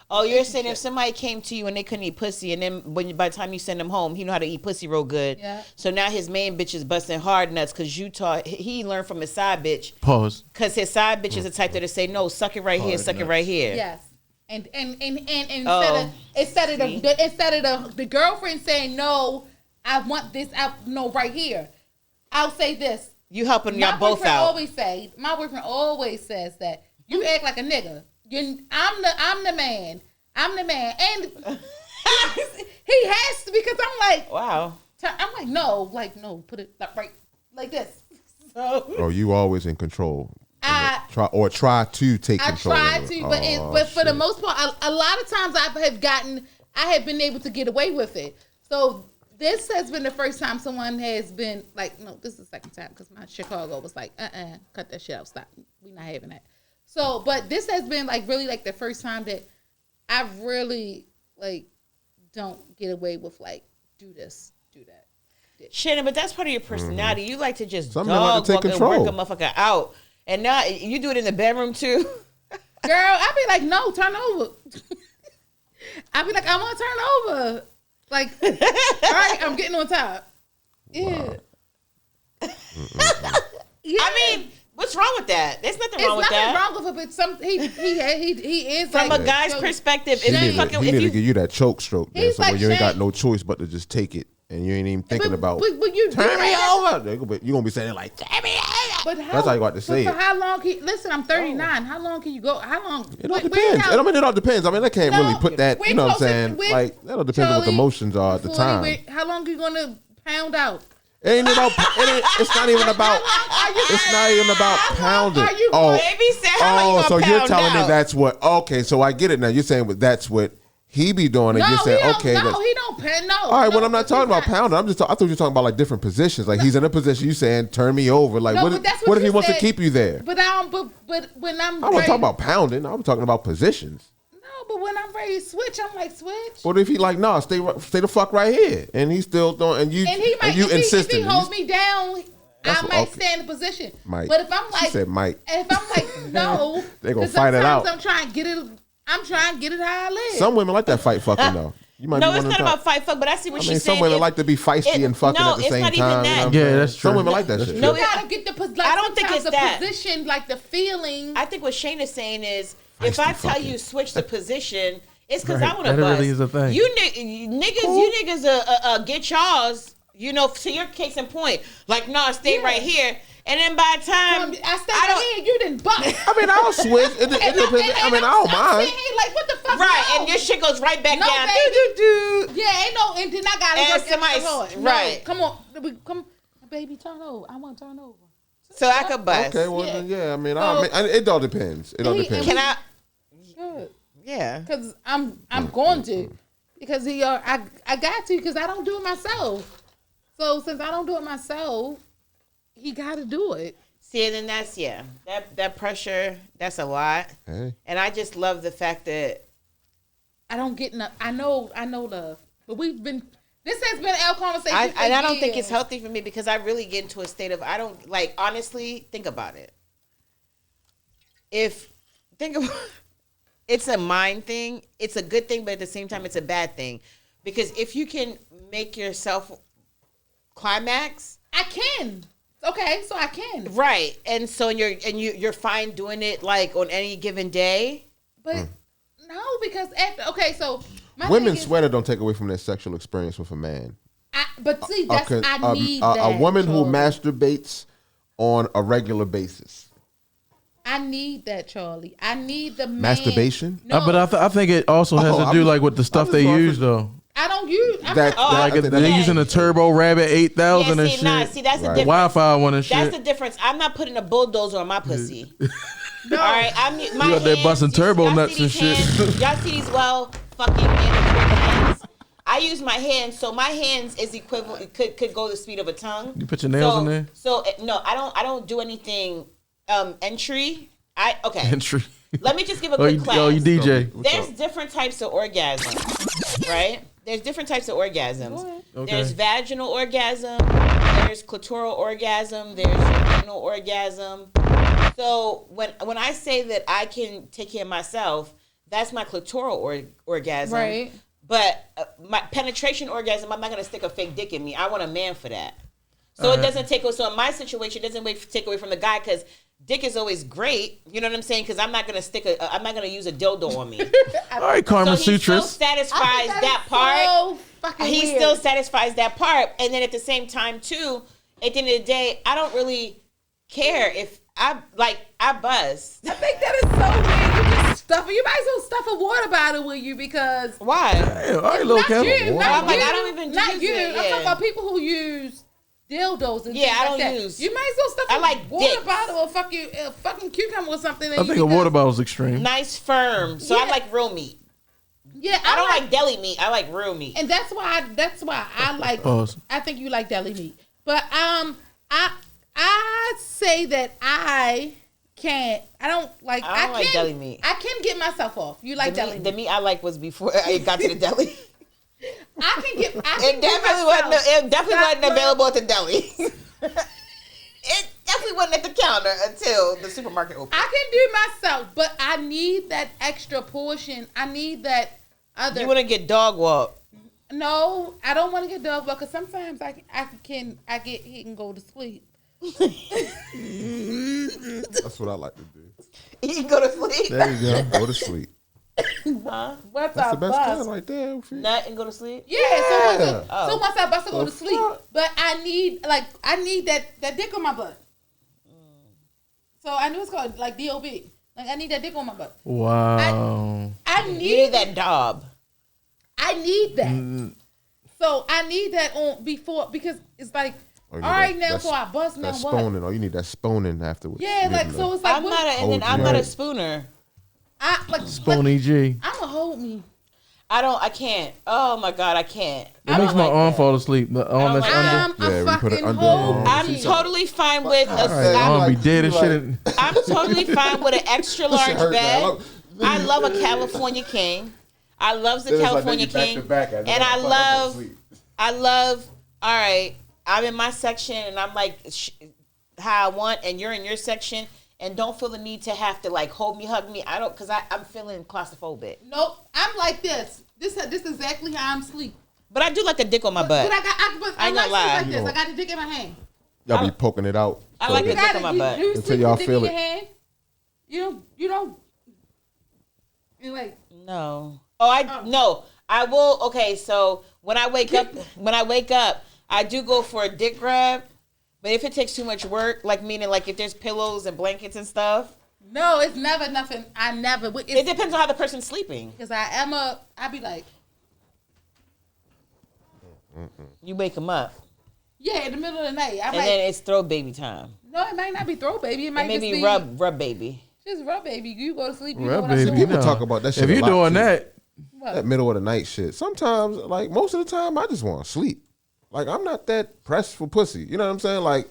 Oh, you're saying if somebody came to you and they couldn't eat pussy, and then by the time you send them home, he know how to eat pussy real good. Yeah. So now his main bitch is busting hard nuts because he learned from his side bitch. Pause. Because his side bitch is the type that'll say, no, suck it right here, suck it right here. Yes. And instead of the girlfriend saying, no, I want this out, no, right here, I'll say this. You helping y'all both out. My boyfriend always says that you act like a nigga. I'm the man. And he has to, because I'm like, wow. I'm like, no, put it right like this. So you always in control. try to take control. I try to, but for the most part, a lot of times I have been able to get away with it. So this has been the first time someone has been like, no, this is the second time because my Chicago was like, cut that shit out, stop, we not having that. So, but this has been like really like the first time that I really like don't get away with like do this, do that. Shannon, but that's part of your personality. You like to just Some men like dog to take walk and control. work a motherfucker out. And now you do it in the bedroom too. Girl, I be like, no, turn over. I be like, I want to turn over. Like, all right, I'm getting on top. Yeah. Wow. Yeah. I mean, what's wrong with that? There's nothing wrong with that. There's nothing wrong with it, but he is from like, a guy's perspective. He need to give you that choke stroke, there, so like when you ain't got no choice but to just take it, and you ain't even thinking about you turn me over. You gonna be saying it like turn me over. But that's how you got to say it. For how long? Listen, I'm 39. How long can you go? How long? It all depends. I mean, it all depends. I mean, I can't really put that. You know what I'm saying? Like that all depends on what the emotions are at the time. How long are you gonna pound out? It's not even about. It's not even about pounding. So you're telling me that's what? Okay, so I get it now. You're saying that's what he be doing, and you're saying okay. No, he don't pound. No. All right, well, I'm not talking about pounding. I thought you were talking about like different positions. Like he's in a position. You saying turn me over. Like what if he wants to keep you there? But when I'm I wasn't talking about pounding. I'm talking about positions. But when I'm ready to switch, I'm like, switch. What if he like, nah, stay the fuck right here, and he's still doing, and you insistent. If he holds me down, I might stay in the position. Might. But if I'm like, she said might. If I'm like, no, they gonna fight it out. I'm trying to get it how I live. Some women like that fight fucking though. You might no, it's not about fight fuck, but I see what she's saying. Some women like to be feisty and fucking at the same time. You know yeah, that's true. Some women like that shit. No, you gotta get the I don't think it's the that position, like the feeling. I think what Shane is saying is, if I tell you switch the position, it's because right. I want to bust. That really is a thing. You niggas get y'all's, you know, to your case in point. Like, no, stay right here. And then by the time I don't here, you didn't bust. I mean, I'll switch. It depends. I mean, I don't mind. Like, what the fuck? Right, and your shit goes right back down. Yeah, ain't no, and then I gotta work somebody. Right, come on, baby, turn over. I want to turn over. So I could bust. Okay, well then, yeah. I mean, it all depends. It all depends. Can I? Good. Yeah, because I'm going to, because I got to, because I don't do it myself. So since I don't do it myself, he got to do it. See, and then that pressure, that's a lot. Hey. And I just love the fact that I don't get enough. I know love, but this has been our conversation. And I don't think it's healthy for me because I really get into a state of, I don't, like, honestly, think about it. It's a mind thing. It's a good thing, but at the same time, it's a bad thing. Because if you can make yourself climax, I can. Okay, so I can. Right. And so you're fine doing it like on any given day. But no, because so women sweater don't take away from their sexual experience with a man. But see, I need that. A woman who masturbates on a regular basis. I need that, Charlie. I need the man. Masturbation? No. But I think it also has to do like with the stuff they use though. I don't use they're using a Turbo Rabbit 8000 and shit. See, that's the difference. Wi-Fi one and shit. That's the difference. I'm not putting a bulldozer on my pussy. No. All right, you got that busting turbo nuts and shit. Y'all see these fucking hands? I use my hands, so my hands is equivalent. Could go the speed of a tongue. You put your nails in there. So no, I don't do anything. Entry. Entry. Let me just give a quick class. Oh, you DJ. There's different types of orgasms, right? There's different types of orgasms. Okay. There's vaginal orgasm. There's clitoral orgasm. There's anal orgasm. So when I say that I can take care of myself, that's my clitoral orgasm. Right. But my penetration orgasm, I'm not going to stick a fake dick in me. I want a man for that. So it doesn't take away. So in my situation, it doesn't take away from the guy because dick is always great. You know what I'm saying? Because I'm not gonna I'm not gonna use a dildo on me. All right, Karma so he Sutras. still satisfies that part. He still satisfies that part, and then at the same time too. At the end of the day, I don't really care if I buzz. I think that is so weird. You just stuff it. You might as well stuff a water bottle with you because why? Hey, all right, little Kevin. Not you. I don't even Not use you. it. I'm talking about people who use dildos and Yeah, things I don't like that. use. You might as well stuff I a like water dicks. bottle or fucking cucumber or something. I think a water bottle is extreme. Nice, firm. So I like real meat. Yeah, I don't like deli meat. I like real meat. And that's why I like. Pause. I think you like deli meat, but I say that I can't. I don't like. I don't like deli meat. I can get myself off. You like deli meat? The meat I like was before I got to the deli. I can get. It definitely wasn't available at the deli. It definitely wasn't at the counter until the supermarket opened. I can do myself, but I need that extra portion. I need that other. You want to get dog walk? No, I don't want to get dog walk because sometimes I get hit and go to sleep. That's what I like to do. You can go to sleep. There you go. Go to sleep. Huh? What's That's up, the best bus? kind right there. Nut and go to sleep. Yeah. So once I bust, I go to sleep. fuck? But I need that dick on my butt. So I knew it's called like D.O.B. Like I need that dick on my butt. Wow. I You need need that dob. I need that. So I need that on before because it's like Oh, all you need right that- now so I bust now That what? sponing. Oh, you need that sponing afterwards. Yeah, like so it's like I'm what? not I I'm not a spooner. Spony G. I'm a hold me. I can't. Oh my God, I can't. It makes my arm fall asleep. The arm that's under. Yeah, we put it fucking under. hold. I'm totally fine with All right, arm be dead as shit. I'm totally fine with an extra large hurt, bed. man. I love a California King. I love the Then it's like California then you King. back to back, And I'm gonna sleep. I love, all right, I'm in my section and I'm like how I want and you're in your section and don't feel the need to have to like hold me, hug me. I don't, because I'm feeling claustrophobic. Nope. I'm like this. This is exactly how I'm sleep. But I do like the dick on my butt. But I ain't like gonna lie. sleep like this. I got the dick in my hand. Y'all be poking it out. I like the You dick got on my it. butt. You Until sleep y'all with the dick feel in your it. hand. You don't. You're like. No. No. I will. Okay, so when I wake up, I do go for a dick grab. But if it takes too much work, like meaning like if there's pillows and blankets and stuff. No, it's never nothing. I never. It depends on how the person's sleeping. Because I be like. You wake them up. Yeah, in the middle of the night. And then it's throw baby time. No, it might not be throw baby. It might It may just be be rub baby. Just rub baby. You go to sleep. You Rub know what I'm baby, doing. People no. talk about that shit. If a you're lot, doing too. What? That middle of the night shit. Sometimes, like most of the time, I just want to sleep. Like I'm not that pressed for pussy. You know what I'm saying? Like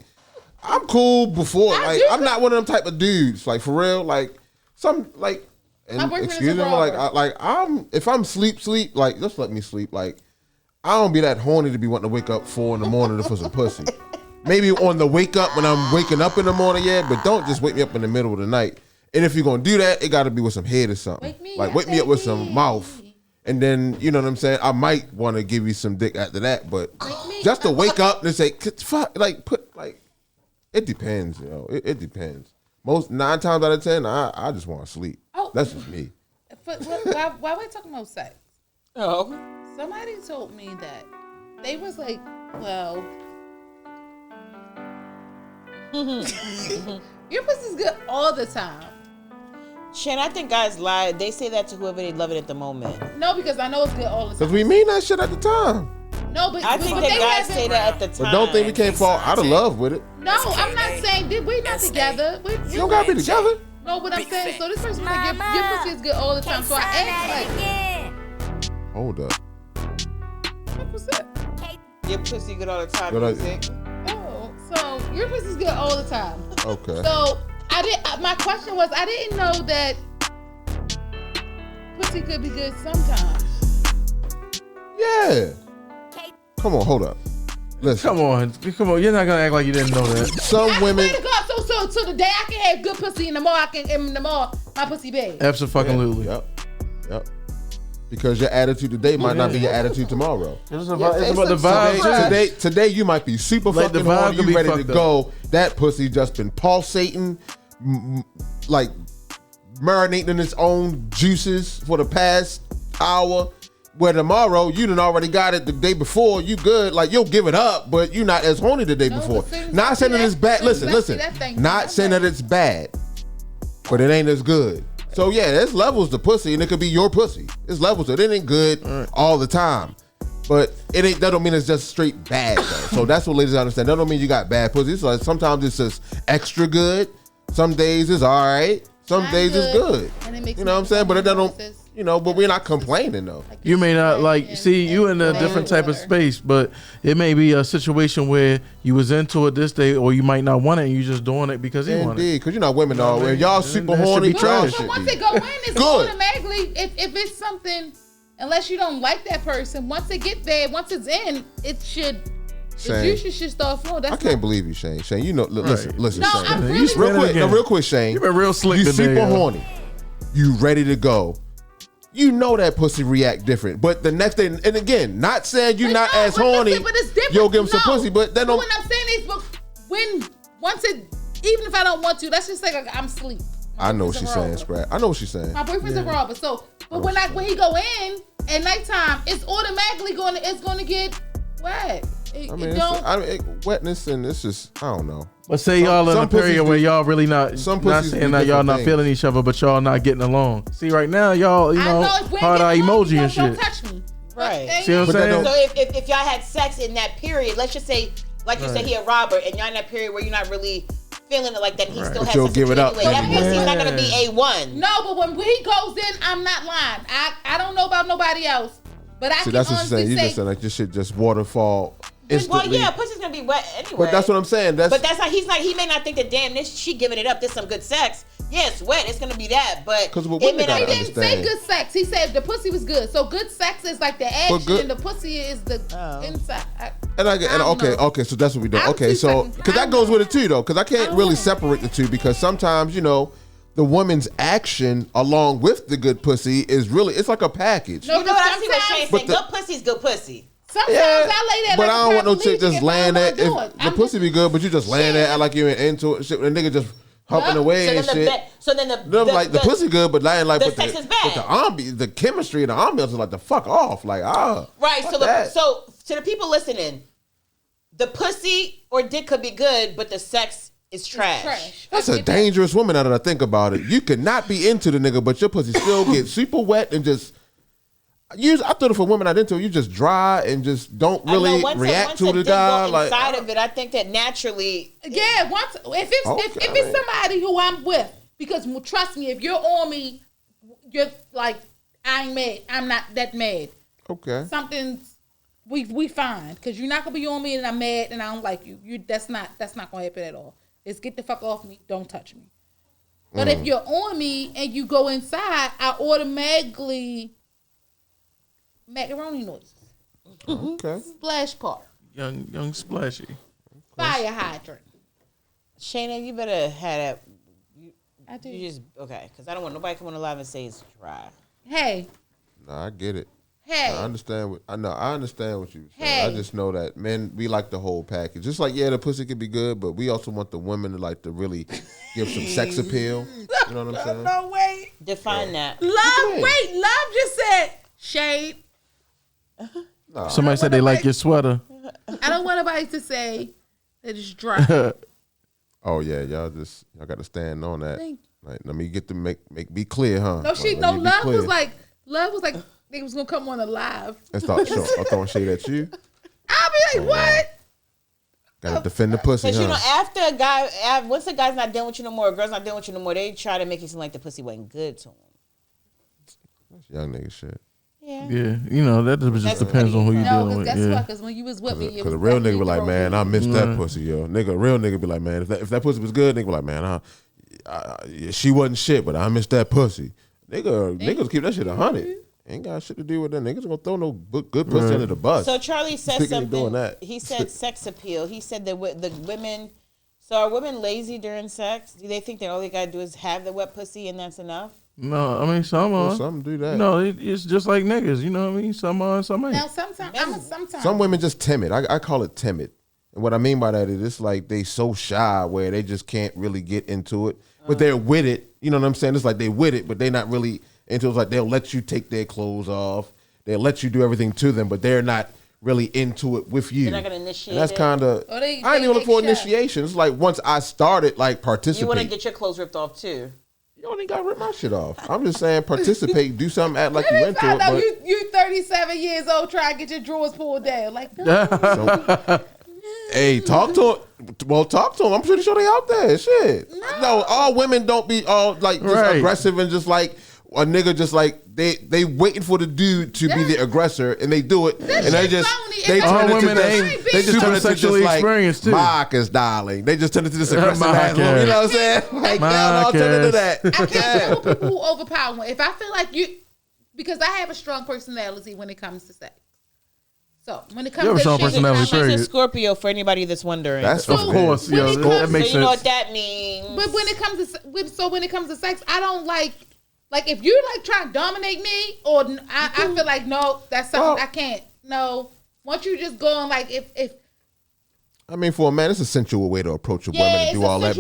I'm cool before. Like I'm not one of them type of dudes. Like for real. Like some like. And My boyfriend is excuse a me. robber. I'm if I'm sleep. Like just let me sleep. Like I don't be that horny to be wanting to wake up 4 a.m. for some pussy. Maybe on the wake up when I'm waking up in the morning, yeah. But don't just wake me up in the middle of the night. And if you're gonna do that, it got to be with some head or something. Wake me up with some mouth. And then, you know what I'm saying? I might want to give you some dick after that, but just to wake up and say, fuck, like, it depends, you know. It depends. 9 times out of 10, I just want to sleep. Oh. That's just me. Why we talking about sex? Oh. Somebody told me that they was like, well, your pussy's good all the time. Shan, I think guys lie. They say that to whoever they love it at the moment. No, because I know it's good all the time. Because we mean that shit at the time. No, but I think but that they guys haven't- say that at the time. But don't think we can't fall out of love with it. No, I'm not saying we're not together. You don't got to be together. No, but I'm saying, so this person was like, your pussy is good all the time. So I asked, like, Hold up. what was that? Your pussy good all the time. Good Music. Oh, so your pussy's good all the time. Okay. So my question was, I didn't know that pussy could be good sometimes. Yeah. Come on, hold up. Listen. Come on. You're not gonna act like you didn't know that. Some women. Swear to God, so the day I can have good pussy and the more my pussy bad. Absolutely. Yep. Because your attitude today might not be your attitude tomorrow. It's about the vibe. Today you might be super Like the fucking vibe horny, could you be ready to fucked up. go. That pussy just been pulsating, like marinating in its own juices for the past hour. Where tomorrow you done already got it the day before, you good. Like you'll give it up, but you're not as horny the day before. but Not saying that it's bad. Listen. that thing- Not saying that it's bad, but it ain't as good. So yeah, there's levels to pussy, and it could be your pussy. There's levels to it. It ain't good all the time. But that don't mean it's just straight bad though. So that's what ladies understand. That don't mean you got bad pussy. It's like sometimes it's just extra good. Some days it's all right. Some days it's good. And it makes you know what I'm saying? But it don't. But we're not complaining though. You may not see you in a different type of space, but it may be a situation where you was into it this day, or you might not want it, and you just doing it because you want it. Indeed, because you're not women though. When y'all super horny, trash. But once it go in, it's automatically. If it's something, unless you don't like that person, once it get there, once it's in, it should. You should start flowing. I can't believe you, Shane. Shane, you know, listen, no, Shane. I'm really real quick, Shane. You been real slick You today. super horny. You ready to go. You know that pussy react different, but the next day, and again, not saying you're not as horny. But it's different. You'll give him some pussy, but then what I'm saying is, once it, even if I don't want to, let's just say like, I'm asleep. I know what she's saying, Scrap. I know what she's saying. My boyfriend's a robber, but when he go in at nighttime, it's automatically going to get wet. Wetness and it's just I don't know. But say y'all in a period where y'all really not saying that y'all not feeling each other, but y'all not getting along. See, right now y'all, hard eye emoji and shit. Don't touch me. Right. See what I'm saying? So if y'all had sex in that period, let's just say, like you said, he a robber, and y'all in that period where you're not really feeling it like that, he still has sex with you anyway. That pussy's not gonna be A1. No, but when he goes in, I'm not lying. I don't know about nobody else, but I can that's what honestly you're saying. You just said like this shit just waterfall. Instantly. Well, yeah, pussy's gonna be wet anyway. But that's what I'm saying. But that's like he may not think that she giving it up. This some good sex. Yeah, it's wet. It's gonna be that. But he didn't say good sex. He said the pussy was good. So good sex is like the action, and the pussy is the inside. Okay. So that's what we do. Okay, so because that goes with it too, though. Because I can't really separate the two because sometimes the woman's action along with the good pussy is really it's like a package. No, but I see what Shane said. Good pussy's good pussy. Sometimes I lay there, but I don't want no chick just laying there. If the pussy be good, but you just laying there like you ain't into it. Shit, the nigga just humping away and shit. So then the pussy good, but lying like the sex is bad. But the chemistry and the ambiance is like the fuck off, like right. So to the people listening, the pussy or dick could be good, but the sex is trash. That's a dangerous woman. Now that I think about it, you could not be into the nigga, but your pussy still get super wet and just. I thought if a woman not into it, you just dry and just don't really react to the guy. Like inside of it, I think that naturally. Yeah, if it's somebody who I'm with, because trust me, if you're on me, you're like I ain't mad. I'm not that mad. Okay. Something's we fine because you're not gonna be on me and I'm mad and I don't like you. That's not gonna happen at all. Just get the fuck off me. Don't touch me. But if you're on me and you go inside, I automatically. Macaroni noises. Okay. Splash park. Young splashy. Fire hydrant. Shayna, you better have that. I do. You just okay, because I don't want nobody coming alive and say it's dry. Hey. No, I get it. Hey. I understand what you saying. Hey. I just know that men, we like the whole package. Just like the pussy could be good, but we also want the women to really give some sex appeal. You know what I'm saying? No way. Define that. Love just said shade. No. Somebody said they like your sweater. I don't want nobody to say that it's dry. Oh yeah, y'all got to stand on that. Like, let me get to make be clear, huh? No, Love was like they was gonna come on alive. And start throwing shade at you. I'll be like, what? Gotta defend the pussy, huh? After once a guy's not dealing with you no more, a girl's not dealing with you no more, they try to make it seem like the pussy wasn't good to him. That's young nigga shit. Yeah, that just depends on who you dealing with. Guess what? Because when you was with me, because a real nigga be like, man, I missed that pussy, yo. A real nigga be like, man, if that pussy was good, nigga be like, man, she wasn't shit, but I missed that pussy. Niggas keep that shit 100. Ain't got shit to do with that. Niggas gonna throw no good pussy under the bus. So Charlie said something. He said sex appeal. He said that the women. So are women lazy during sex? Do they think that all they gotta do is have the wet pussy and that's enough? No, I mean some are. Some do that. No, it's just like niggas. You know what I mean? Some are, some ain't. Now sometimes some women just timid. I call it timid. And what I mean by that is it's like they so shy where they just can't really get into it. But they're with it. You know what I'm saying? It's like they with it, but they're not really into it. It's like they'll let you take their clothes off. They'll let you do everything to them, but they're not really into it with you. They're not gonna initiate. And that's kind of. I ain't even look for initiation. It's like once I started participating. You want to get your clothes ripped off too. Y'all ain't got to rip my shit off. I'm just saying, participate, do something, act like you into I it. know But you 37 years old trying to get your drawers pulled down. Like, no. hey, talk to him. Well, talk to him. I'm pretty sure they out there. Shit. No, all women don't be all like just aggressive and just like a nigga just like they waiting for the dude to be the aggressor and they do it and they just they turn into this, they just turn into just like Marcus, darling. They just turn into this aggressive ass, you know what I'm saying? Like they'll all turn into that. I can't deal with people who overpower one. If I feel like because I have a strong personality when it comes to sex. So when it comes to strong personality, she's a Scorpio for anybody that's wondering. That's of course, that makes sense. You know what that means. But when it comes to sex, I don't like if you like trying to dominate me, or I feel like no, that's something I can't. No, once you just go on like if. I mean, for a man, it's a sensual way to approach a woman and do all that.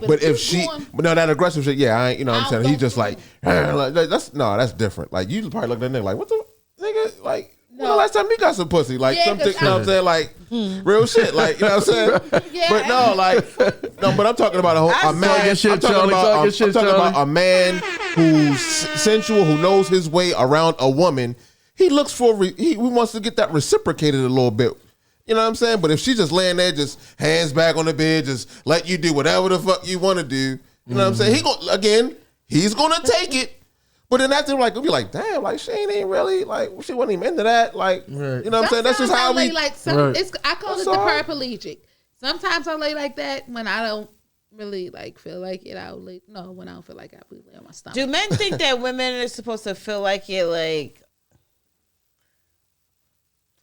But if she, that aggressive shit, I ain't, you know what I'm saying? He's just like that's different. Like, you probably look at that nigga like, what the nigga? Like, when the last time you got some pussy? Like, something, you know what I'm saying? Like, real shit. Like, you know what I'm saying? But no, but I'm talking about a man. I'm talking about a man who's sensual, who knows his way around a woman. He looks for, he wants to get that reciprocated a little bit. You know what I'm saying? But if she's just laying there, just hands back on the bed, just let you do whatever the fuck you want to do, you know what I'm saying? He's gonna take it. But then after, like, we'll be like, damn, like, she ain't really, like, she wasn't even into that. Like, you know what I'm saying? That's just how we. I call it the paraplegic. Sometimes I lay like that when I don't really, like, feel like it. When I don't feel like I lay on my stomach. Do men think that women are supposed to feel like it, like,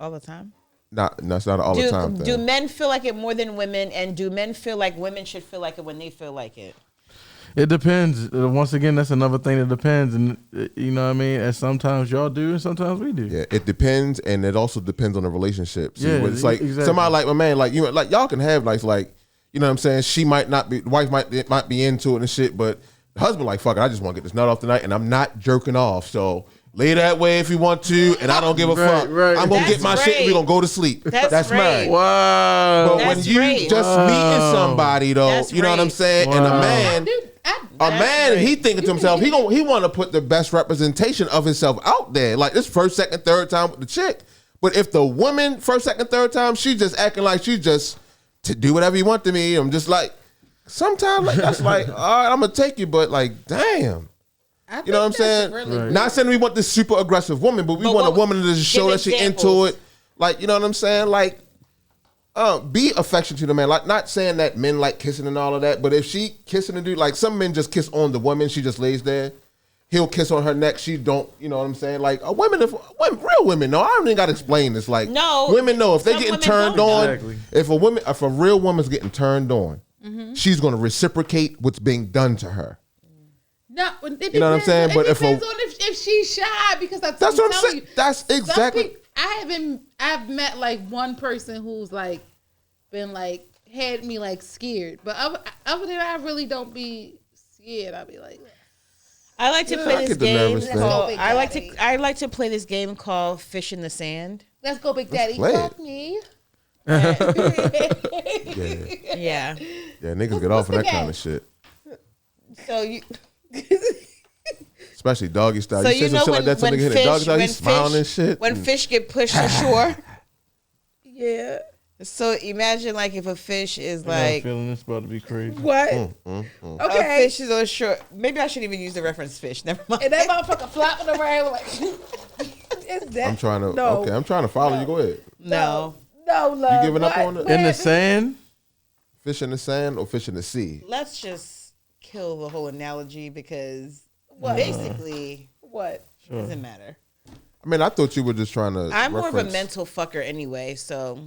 all the time? That's not all the time thing. Do men feel like it more than women, and do men feel like women should feel like it when they feel like it? It depends. Once again, that's another thing that depends, and you know what I mean. And sometimes y'all do, and sometimes we do. Yeah, it depends, and it also depends on the relationship. See, yeah, it's like somebody like my man, like you, like y'all can have like you know what I'm saying. She might not be, the wife might be into it and shit, but the husband like, fuck it, I just want to get this nut off tonight, and I'm not jerking off, so. Lay that way if you want to, and I don't give a fuck. Right. I'm gonna get my shit and we're gonna go to sleep. That's mine. Wow. But when you just meeting somebody though, you know what I'm saying? Wow. And a man, he thinking to himself, he want to put the best representation of himself out there. Like this first, second, third time with the chick. But if the woman first, second, third time, she just acting like she just to do whatever you want to me. I'm just like, sometimes like that's like, all right, I'm gonna take you, but like, damn. You know what I'm saying? Really Not saying we want this super aggressive woman, but we want a woman to just show that she into it. Like, you know what I'm saying? Like, be affectionate to the man. Like, not saying that men like kissing and all of that, but if she kissing a dude, like some men just kiss on the woman, she just lays there. He'll kiss on her neck. She don't, you know what I'm saying? Like, real women know. I don't even got to explain this. Like, women know if they're getting turned on. Exactly. If a real woman's getting turned on, she's going to reciprocate what's being done to her. No, you know what I'm saying? But it depends on if she's shy, because that's what I'm saying. That's exactly. I've met like one person who's like been like had me like scared, but other than that, I really don't be scared. I'll be like, I like to play this game. I like to play this game called Fish in the Sand. Let's go, Big Daddy. Fuck me. Yeah, niggas get off of that kind of shit. So you. Especially doggy style. So you say some shit like that to nigga hit a doggy style, he's smiling and shit. When fish get pushed ashore. Yeah. So imagine like if a fish is like. I'm feeling this about to be crazy. What? Okay. A fish is on shore. Maybe I shouldn't even use the reference fish. Never mind. And that motherfucker flopping around like. I'm trying to follow you. Go ahead. No, love. You giving up on it? In the sand? Fish in the sand or fish in the sea? Let's just kill the whole analogy because basically doesn't matter. I mean, I thought you were just trying to. I'm more of a mental fucker anyway, so.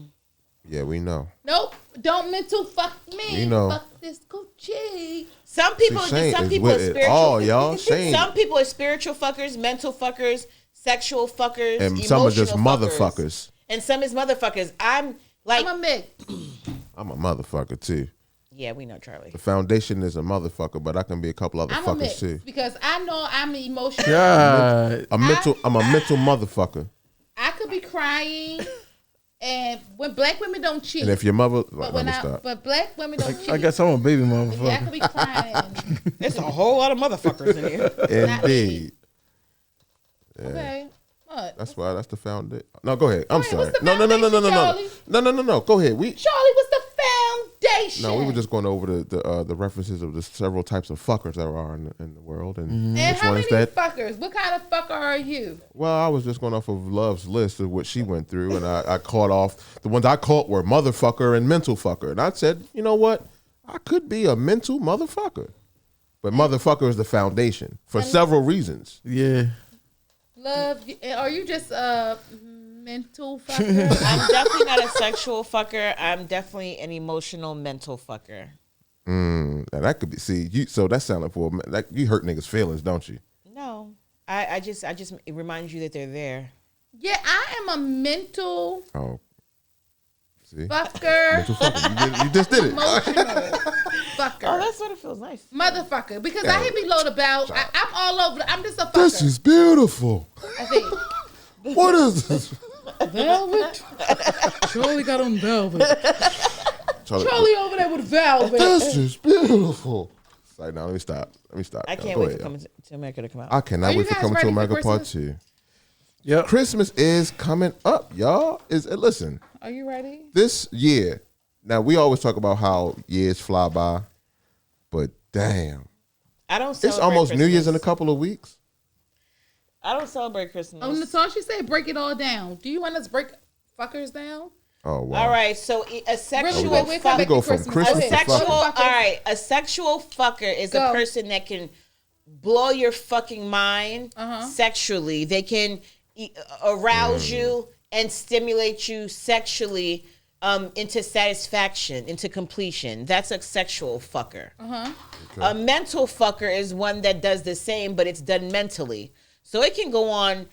Yeah, we know. Nope, don't mental fuck me. We know. Fuck this coochie. Some people are spiritual. Oh, y'all, Shane. Some people are spiritual fuckers, mental fuckers, sexual fuckers, and some are just motherfuckers. And some is motherfuckers. I'm a mix. I'm a motherfucker too. Yeah, we know, Charlie. The foundation is a motherfucker, but I can be a couple other fuckers too. Because I know I'm emotional. Yeah, I'm a mental motherfucker. I could be crying And when black women don't cheat, And if your mother, but black women don't cheat. I guess I'm a baby motherfucker. I could be crying. There's a whole lot of motherfuckers in here. Indeed. Yeah. Okay. What? That's why. That's the foundation. No, go ahead. I'm Wait, sorry. what's the No. Charlie? No. Go ahead. Charlie, what's the foundation? No, we were just going over the references of the several types of fuckers there are in the world, and And which how one many is that? fuckers? What kind of fucker are you? Well, I was just going off of Love's list of what she went through, and I caught off the ones I caught were motherfucker and mental fucker, and I said, you know what, I could be a mental motherfucker, but motherfucker is the foundation for several reasons. Yeah. Love, are you just a mental fucker? I'm definitely not a sexual fucker. I'm definitely an emotional mental fucker. And that could be. See, you. So that sounds like you hurt niggas' feelings, don't you? No, I just it reminds you that they're there. Yeah, I am a mental See, fucker. mental fucker. You just did it. Emotional fucker. Oh, that's what it feels nice. Motherfucker. Because I hit me load about. I'm all over. I'm just a fucker. This is beautiful. I think. What is this? Velvet. Charlie got on velvet. Charlie over there with velvet. This is beautiful. Sorry, now let me stop. I can't wait for Coming to America to come out. I cannot wait for Coming to America Part 2. Yep. Christmas is coming up, y'all. Listen. Are you ready? This year. Now we always talk about how years fly by, but damn, I don't celebrate it's almost Christmas. New Year's in a couple of weeks. I don't celebrate Christmas. Oh, Natasha said break it all down. Do you want us to break fuckers down? Oh wow. All right, so a sexual Really, fucker. We go from Christmas A to sexual, fucking. all right. A sexual fucker is a person that can blow your fucking mind sexually. They can arouse you and stimulate you sexually into satisfaction, into completion. That's a sexual fucker. Okay. A mental fucker is one that does the same, but it's done mentally. So it can go on.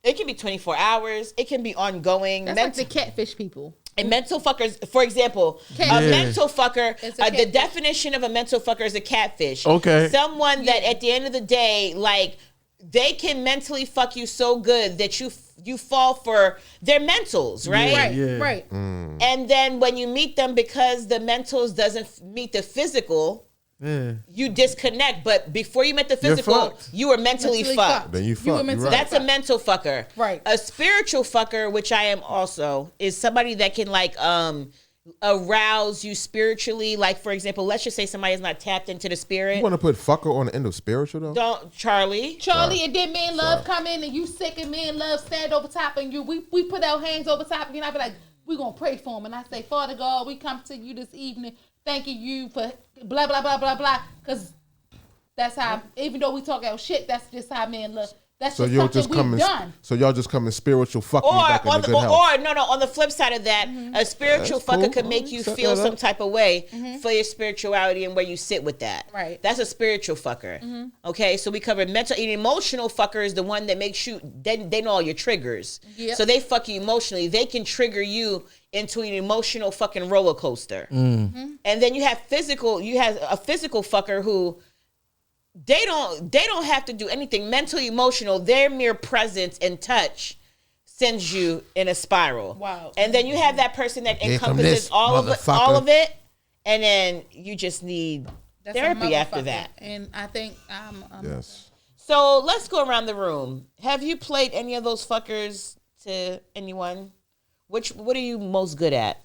It can be 24 hours. It can be ongoing. That's like the catfish people. And mental fuckers, for example, a mental fucker, the definition of a mental fucker is a catfish. Okay. Someone that at the end of the day, like, they can mentally fuck you so good that you fall for their mentals, right? Right. And then when you meet them, because the mentals doesn't meet the physical, you disconnect. But before you met the physical, you were mentally fucked. Then you fucked. Right. That's a mental fucker. Right. A spiritual fucker, which I am also, is somebody that can like arouse you spiritually. Like, for example, let's just say somebody is not tapped into the spirit. You want to put fucker on the end of spiritual though? Don't, Charlie, and then me and Love come in and you sick and me and Love stand over top and you. We put our hands over top and I be like, we gonna pray for him. And I say, Father God, we come to you this evening, thanking you for blah blah blah blah blah. Because that's how. Even though we talk our shit, that's just how me and Love. That's So just you'll something just we've come done. So y'all just come and spiritual fuck me back in the good health. or no, on the flip side of that, a spiritual That's fucker cool. could make you Set feel that some up. type of way for your spirituality and where you sit with that. Right. That's a spiritual fucker. Okay, so we covered mental. An emotional fucker is the one that makes you. They know all your triggers. Yep. So they fuck you emotionally. They can trigger you into an emotional fucking roller coaster. And then you have physical. You have a physical fucker who. They don't have to do anything mental, emotional. Their mere presence and touch sends you in a spiral. Wow. And then you have that person that Here come encompasses this all of motherfucker. it, and then you just need That's a therapy after motherfucker. that. And I think Yes. So let's go around the room. Have you played any of those fuckers to anyone? What are you most good at?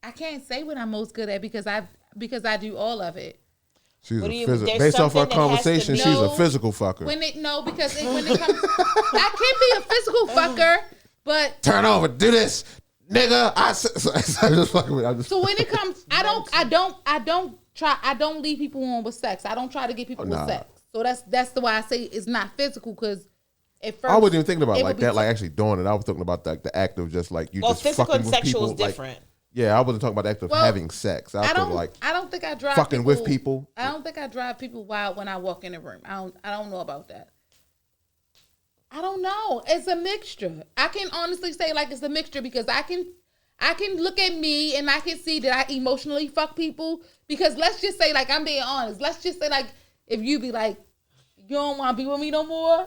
I can't say what I'm most good at because I do all of it. She's What do a you- physical. there's Based off our something that has to conversation, be- she's a No. physical fucker. When it comes, I can be a physical fucker, but Turn over, do this, nigga. I just fucking with. I just. so when it comes, I don't lead people on with sex. I don't try to get people nah. with sex. So that's the why I say it's not physical because at first I wasn't even thinking about it it would like be that, like actually doing it. I was talking about the act of just like you Well, just physical fucking and with sexual people. is Like, different. yeah, I wasn't talking about the act of Well, having sex. I was like I don't think I drive fucking with people. I don't think I drive people wild when I walk in a room. I don't know about that. I don't know. It's a mixture. I can honestly say like it's a mixture because I can look at me and I can see that I emotionally fuck people because let's just say like I'm being honest. Let's just say like if you be like you don't want to be with me no more,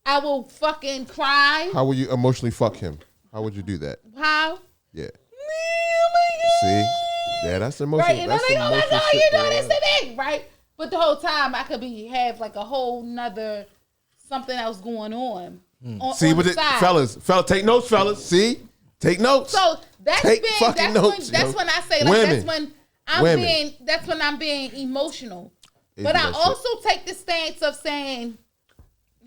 I will fucking cry. How will you emotionally fuck him? How would you do that? How? Yeah. Oh my God. See? Yeah, that's emotional. Right, and that's I'm like, oh my God, you know shit, this and that, right? But the whole time I could have like a whole nother something else going on. See on what the it, side. fellas, take notes, fellas. See? Take notes. So that's Take being fucking notes, that's yo. when I say like Women. that's when I'm being emotional. They But do I that shit. also take the stance of saying,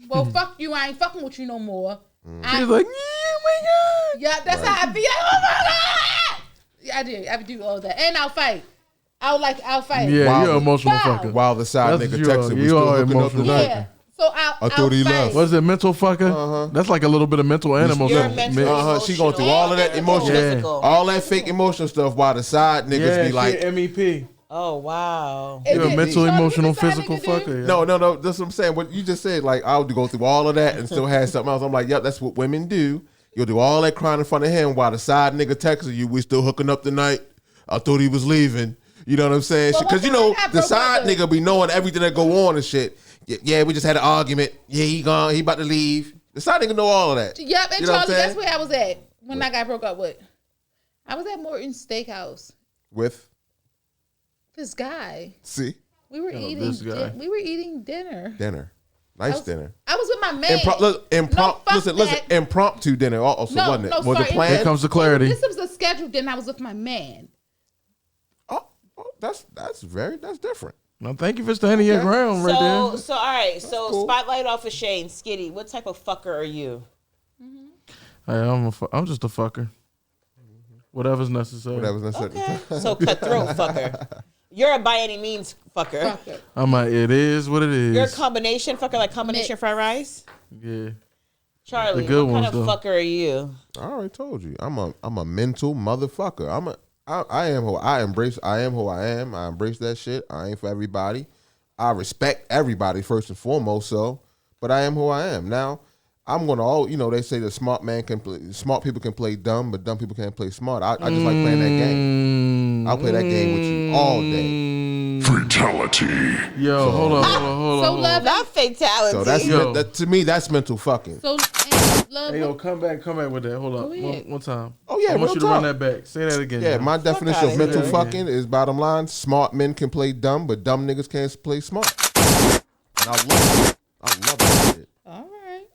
well, fuck you, I ain't fucking with you no more. He's like, oh my God. Yeah, that's how I be like, oh my God. Yeah, I do all that. And I'll fight. I'll fight. Yeah, Wow. you're an emotional Wow. fucker. While the side That's nigga you texting, are. we You still are hooking up emotional. tonight. Yeah. So I thought he left. What is it, mental fucker? That's like a little bit of mental and You're emotional. mental, She going through all of that emotion. Yeah. All that fake emotional stuff while the side niggas be like, MEP. Oh wow. You're a mental, emotional, what the side physical nigga do? fucker. Yeah. no, that's what I'm saying. What you just said, like, I'll go through all of that and still have something else. I'm like, yep, that's what women do. You'll do all that crying in front of him while the side nigga texting you, we still hooking up tonight. I thought he was leaving. You know what I'm saying? Well, Because, you know, the side nigga be knowing everything that go on and shit. Yeah, we just had an argument. Yeah, he gone. He about to leave. The side nigga know all of that. Yep, and You know what I'm Charlie, that's saying? where I was at when I got broke up with. I was at Morton's Steakhouse. With? This guy. See? We were this guy. we were eating dinner. Dinner. Nice dinner. I was with my man. Impromptu. fuck Listen, that. impromptu dinner also, No, wasn't it? no, Was sorry, it planned? Here comes the clarity. This was a scheduled dinner. I was with my man. Oh, that's different. No, thank you for standing your ground right there. So all right. So cool. spotlight off of Shane. Skitty, what type of fucker are you? Hey, I'm just a fucker. Whatever's necessary. Whatever's necessary. Okay. So cutthroat fucker. You're a by any means fucker. I'm like, it is what it is. You're a combination fucker, like combination fried rice. Yeah. Charlie, The good what kind ones, of though. fucker are you? I already told you. I'm a mental motherfucker. I am who I am who I am. I embrace that shit. I ain't for everybody. I respect everybody first and foremost. So, but I am who I am. Now, I'm gonna they say the smart people can play dumb, but dumb people can't play smart. I just like playing that game. I'll play that game with you all day. Fatality. Yo, hold on. So love, Not fatality. So that's Yo. to me that's mental fucking. so love. Hey, yo, come back with that. Hold Go up. ahead. One time. Oh, yeah, I want real you to run talk. that back. Say that again. Yeah, yo. my definition outta of mental here. fucking is bottom line: smart men can play dumb, but dumb niggas can't play smart. And I love it. I love that shit. All right.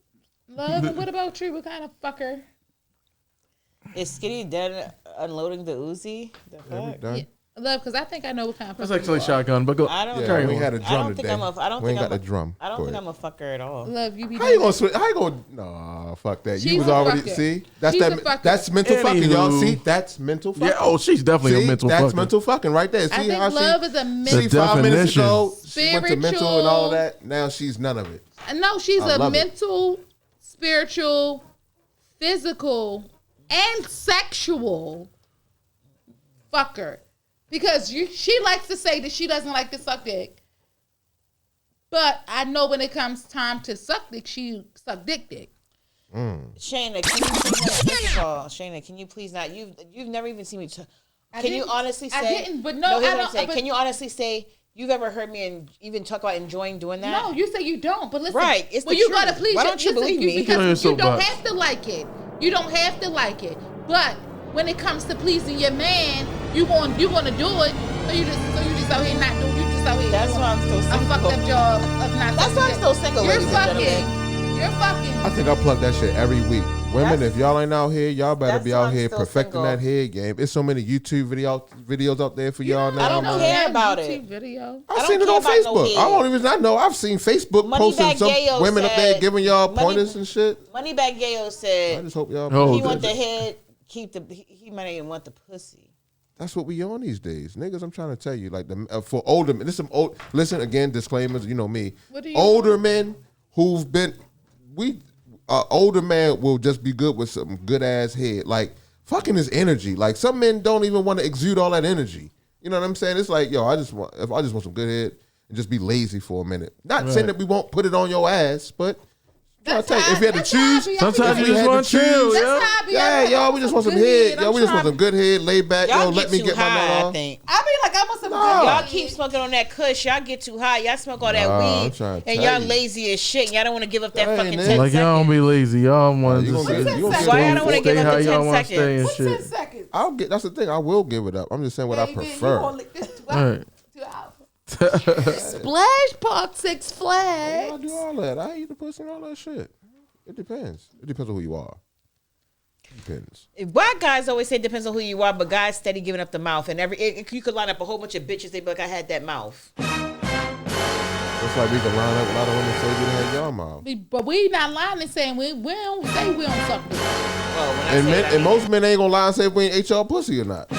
Love, what about you? What kind of fucker? Is Skitty dead unloading the Uzi? The fuck? Done? Yeah. Love, because I think I know what kind of fucker That's actually you are. shotgun, but go. I don't. Yeah, carry we on. had a I drum don't think today. I'm a. I don't we think ain't I'm got the drum. I don't Go think ahead. I'm a fucker at all. Love, you be How you doing gonna switch? How you gonna? No, fuck that. She's You was a already fucker. see. That's She's a that. fucker. That's mental fucking, y'all. Anywho. See, that's mental fucking. Yeah, oh, she's definitely See, a mental that's fucker. mental fucking right there. See I think how love she? is a See, mental. 5 minutes definition. ago, she went to mental and all Spiritual. that. Now she's none of it. No, she's I a love it. mental, spiritual, physical, and sexual fucker. Because she likes to say that she doesn't like to suck dick. But I know when it comes time to suck dick, she suck dick. Shayna, can you please not? First of all, Shayna, can you please not? You've never even seen me. Can you honestly say? I didn't, but no, here's I what I'm don't. saying. But, Can you honestly say you've ever heard me and even talk about enjoying doing that? no, you say you don't. But listen, Right, it's well, the you truth. gotta please. Why don't you listen, believe me? Get on your Because you don't soapbox. have to like it. You don't have to like it. But when it comes to pleasing your man, you gonna do it. So you just out here not doing. You just out here. That's doing why I'm still a single. fucked up job of not. That's why I'm sucking still dick. single, You're ladies and fucking. gentlemen. You're fucking. I think I plug that shit every week. Women, That's- if y'all ain't out here, y'all better that's be why out I'm here still perfecting single. that head game. It's so many YouTube videos out there for y'all now. I don't man. care that about YouTube it. Video. I've don't seen it care on about no Facebook. head. I don't even know. I've seen Facebook posting Moneybag some Gayo women up there said- giving y'all Money- pointers and shit. Moneybag Gayo I said just hope y'all. Oh, he good. want the head, keep the. He might not even want the pussy. That's what we on these days, niggas. I'm trying to tell you, like for older men. This some old. Listen again, disclaimers. You know me. What do you Older men who've been older man will just be good with some good ass head. Like fucking his energy. Like some men don't even want to exude all that energy. You know what I'm saying? It's like, yo, I just want some good head and just be lazy for a minute. Not saying that we won't put it on your ass, but If you had to choose, sometimes you just want to chill. Yeah, y'all, we just want some head. Yo, we just want some good head, laid back. Yo, let me get my nut off. I think. I mean, like, I want some good Y'all keep smoking on that kush. Y'all get too high. Y'all smoke all that weed. And y'all lazy as shit. And y'all don't want to give up that fucking 10 seconds. Like, y'all don't be lazy. Y'all want to just why y'all don't want to give up the 10 seconds? What's 10 seconds? That's the thing. I will give it up. I'm just saying what I prefer. Splash Park, Six Flags. I do all that. I eat the pussy and all that shit. It depends. It depends on who you are. It depends. White guys always say it depends on who you are, but guys steady giving up the mouth. And you could line up a whole bunch of bitches. They be like, I had that mouth. It's like we can line up a lot of women say we had y'all mouth. But we not lying and saying we don't say we don't suck dick. And most men ain't gonna lie and say if we ain't ate y'all pussy or not.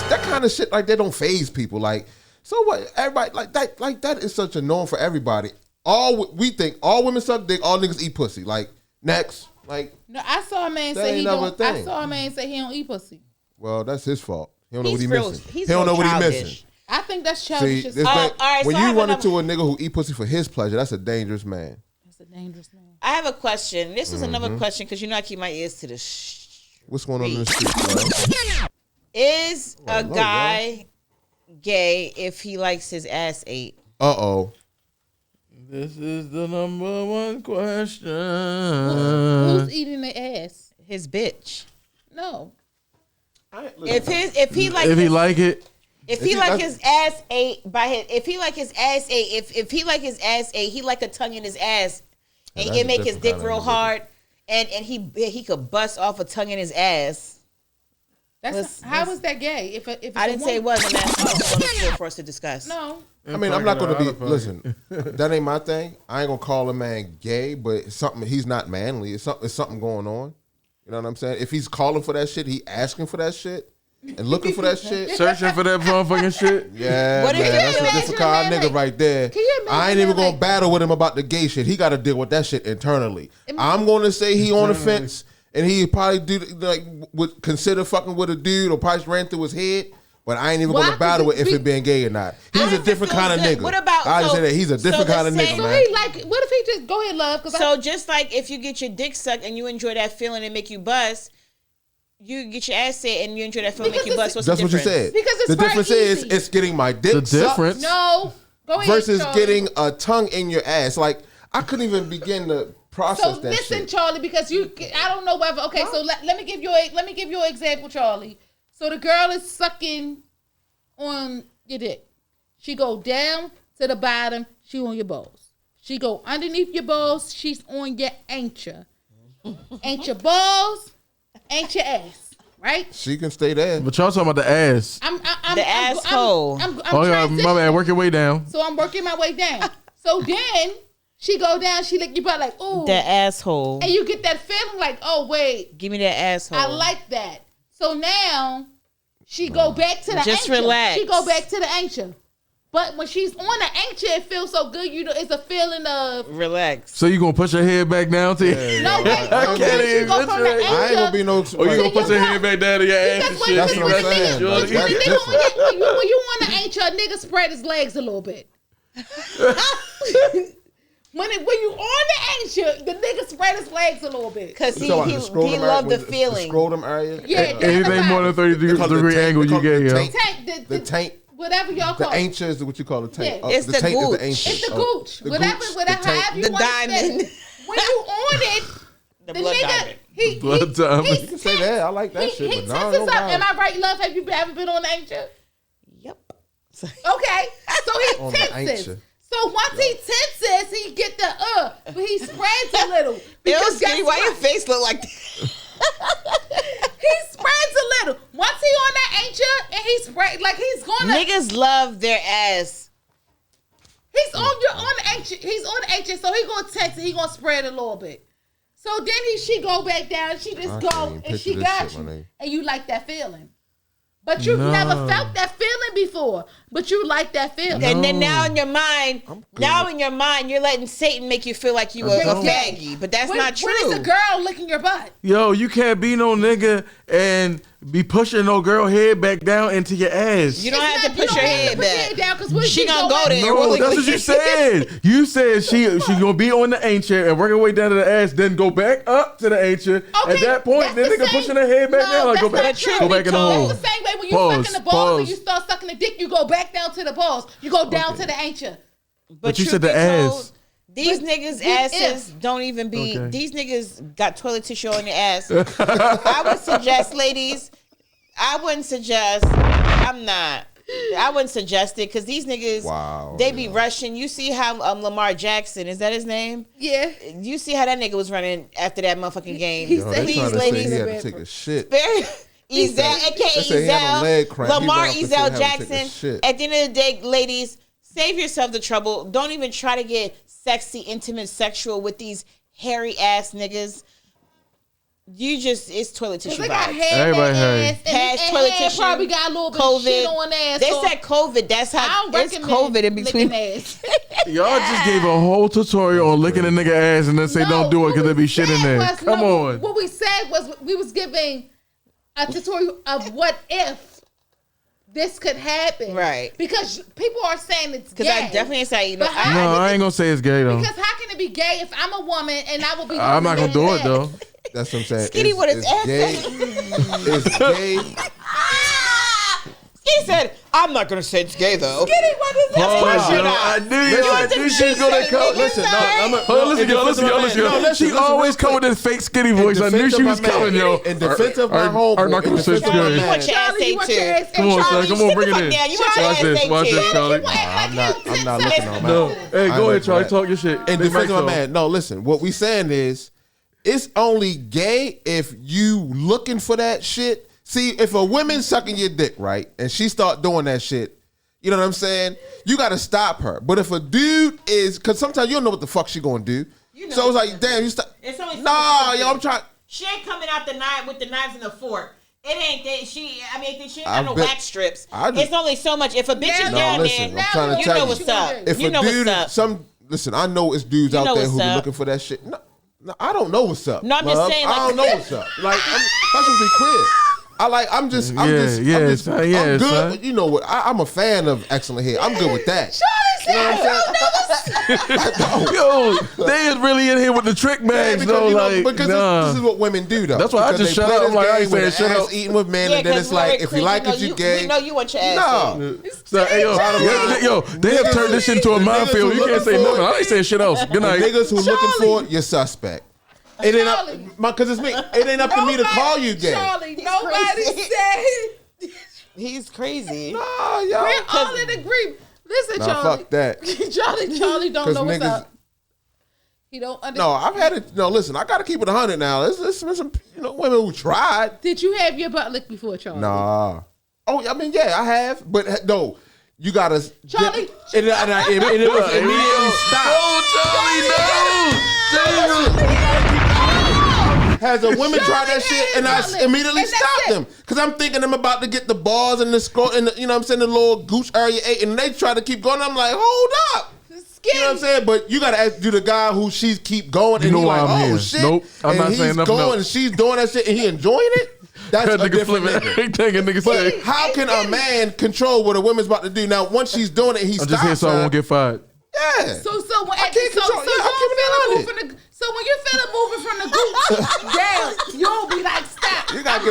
That kind of shit, like, they don't phase people. Like, so what? Everybody like that is such a norm for everybody. We think all women suck dick, all niggas eat pussy. Like, next, like. No, I saw a man say he don't. I saw a man say he don't eat pussy. Well, that's his fault. He don't know what he missing. He don't know what he missing. I think that's childish. See, when you run into a nigga who eat pussy for his pleasure, that's a dangerous man. That's a dangerous man. I have a question. This was another question because you know I keep my ears to the What's going on in the street, bro? Is a guy gay if he likes his ass ate? Uh-oh. This is the number one question. Who's eating the ass? His bitch. No. If he like it. If he like his ass ate by his, if he like his ass ate, if he like his ass ate, he like a tongue in his ass, and he can make his dick real hard, and he could bust off a tongue in his ass. How is that gay? If I didn't say it was, I'm asking on the floor for us to discuss. No. I mean, I'm not going to be. Listen, that ain't my thing. I ain't gonna call a man gay, but it's something. He's not manly. It's something going on. You know what I'm saying? If he's calling for that shit, he asking for that shit and looking for that shit, searching for that motherfucking shit. Yeah, man, that's a different kind of nigga right there. I ain't even gonna battle with him about the gay shit. He got to deal with that shit internally. I'm gonna say he on the fence. And he probably would consider fucking with a dude or probably ran through his head. But I ain't even going to battle with if it being gay or not. He's a different kind of nigga. What about? I just say that he's a different kind of nigga, man. What if he just go ahead, love? Just like if you get your dick sucked and you enjoy that feeling and make you bust, you get your ass ate and you enjoy that feeling and make you bust. What's the difference? That's what you said. Because it's the difference is it's getting my dick sucked. No, go ahead. Versus getting a tongue in your ass. Like I couldn't even begin to process that shit. So listen, Charlie, because I don't know whether. Okay, so let me give you an example, Charlie. So the girl is sucking on your dick. She go down to the bottom. She on your balls. She go underneath your balls. She's on your anchor. Ain't your balls, ain't your ass. Right? She can stay there. But y'all talking about the ass. The asshole. Oh yeah, my bad. Work your way down. So I'm working my way down. So then she go down, she lick your butt like, ooh. The asshole. And you get that feeling like, oh, wait. Give me that asshole. I like that. So now she go back to the Just anchor. relax. She go back to the anchor. But when she's on the anchor, it feels so good. You know, it's a feeling of relax. So you gonna push your head back down to No, wait. I can't even I ain't gonna be no. Or you gonna put your head back down to your ass and shit. That's what I'm saying. When you on the anchor, a nigga spread his legs a little bit. When you on the anchor, the nigga spread his legs a little bit. Because he loved the feeling. The scrotum area? Yeah. Anything more than 30-degree angle you get, yo. The taint. Whatever y'all call it. The anchor is what you call the taint. Yeah. It's the gooch. It's the gooch. Whatever, however you the want diamond. to say. When you on it, the blood diamond. Blood diamond. You can say that. I like that shit. But no, tenses up. Am I right, love? Have you ever been on the anchor? Yep. Okay. So he tenses. So once he tenses, he get the but he spreads a little. Because why your face look like that? He spreads a little. Once he on that anchor and he spread like he's gonna. Niggas love their ass. He's on the anchor. He's on the anchor, so he gonna tense and he gonna spread a little bit. So then she go back down. She just go and she got you, and you like that feeling. But you've never felt that feeling before. But you like that feeling. And then now in your mind, you're letting Satan make you feel like you were a faggy. But that's not true. When is a girl licking your butt? Yo, you can't be no nigga and be pushing no girl head back down into your ass. You don't have to push your head back. She gonna go there. No, that's what you said. You said she gonna be on the ain't chair and work her way down to the ass, then go back up to the ain't chair. At that point, then nigga pushing her head back down, like go back in the hole. That's the same way when you sucking the balls and you start sucking the dick, you go back down to the balls. You go down to the ain't chair. But you said the ass. These niggas' asses don't even be. Okay. These niggas got toilet tissue on their ass. I would suggest, ladies. I wouldn't suggest. I wouldn't suggest it because these niggas, they be rushing. You see how Lamar Jackson, is that his name? Yeah. You see how that nigga was running after that motherfucking game. He said these ladies he had to take a shit. Ezell, aka Ezell, Lamar Ezell Jackson. At the end of the day, ladies, save yourself the trouble. Don't even try to get sexy, intimate, sexual with these hairy ass niggas. It's toilet tissue. Everybody has toilet tissue. Probably got a little bit of shit on ass. They said COVID. That's how it's COVID in between. Y'all just gave a whole tutorial on licking a nigga ass and then say don't do it because there be shit in there. Come on. What we said was we was giving a tutorial of what if this could happen, right? Because people are saying it's gay. Because I definitely say, I ain't gonna say it's gay though. Because how can it be gay if I'm a woman and I will be? I'm not gonna do it though. That's what I'm saying. Skinny with his ass. It's gay. He said, I'm not going to say it's gay, though. Skinny with his ass. I knew she's going to come. Listen, she always come with this fake skinny voice. I knew she was coming, yo. In defense of my homeboy. I'm not going to say it's gay. You want your ass ate too. Come on, son. Come on, bring it in. You want your ass ate too. Watch this, Charlie. I'm not looking on that. Hey, go ahead, Charlie. Talk your shit. In defense of my man. No, listen. What we saying is, it's only gay if you looking for that shit. See, if a woman sucking your dick, right, and she start doing that shit, you know what I'm saying? You got to stop her. But if a dude is, because sometimes you don't know what the fuck she going to do. You know, so it's like, damn, you stop. Nah, yo, I'm trying. She ain't coming out the knife with the knives and the fork. It ain't that she ain't got no wax strips. It's only so much. If a bitch is down there, you know what's up. If a dude, listen, I know it's dudes out there who be looking for that shit. No, I don't know what's up. No, I'm just saying. I don't know what's up. Like, let's just be clear. I'm just good. Son. You know what? I'm a fan of excellent hair. I'm good with that. You know what I'm saying? Yo, they is really in here with the trick bags, though. Because this is what women do, though. That's why I just shut up. I'm like, I ain't saying shut up. Eating with men, and then it's like, if you like it, you gay. We know you want your ass. No. Yo, they have turned this into a minefield. You can't say nothing. I ain't saying shit else. Good night. Niggas who looking for it, you're suspect. It ain't up, because it's me. It ain't up to me to call you gay. Charlie, nobody said he's crazy. Nah, yo. We're all in agreement. Listen, Charlie. Fuck that. Charlie don't know what's up. He don't understand. No, I've had it. No, listen, I got to keep it 100 now. There's some women who tried. Did you have your butt licked before, Charlie? Nah. Oh, I mean, yeah, I have, but no. You gotta, Charlie. And it was immediately stopped. Oh, Charlie, no! Has a woman tried that shit, and I immediately stopped them because I'm thinking I'm about to get the balls and the skull and you know what I'm saying, the little gooch area 8, and they try to keep going. I'm like, hold up. You know what I'm saying? But you gotta ask the guy who she's keep going, and he's like, oh here. Shit. Nope, I'm not saying nothing else. And she's doing that shit, and he enjoying it. That's a different nigga. But how can a man control what a woman's about to do? Now, once she's doing it, he stops. I'm just here so I won't get fired. Yeah. So when you feel it moving from the gooch down, you'll be like, stop. You gotta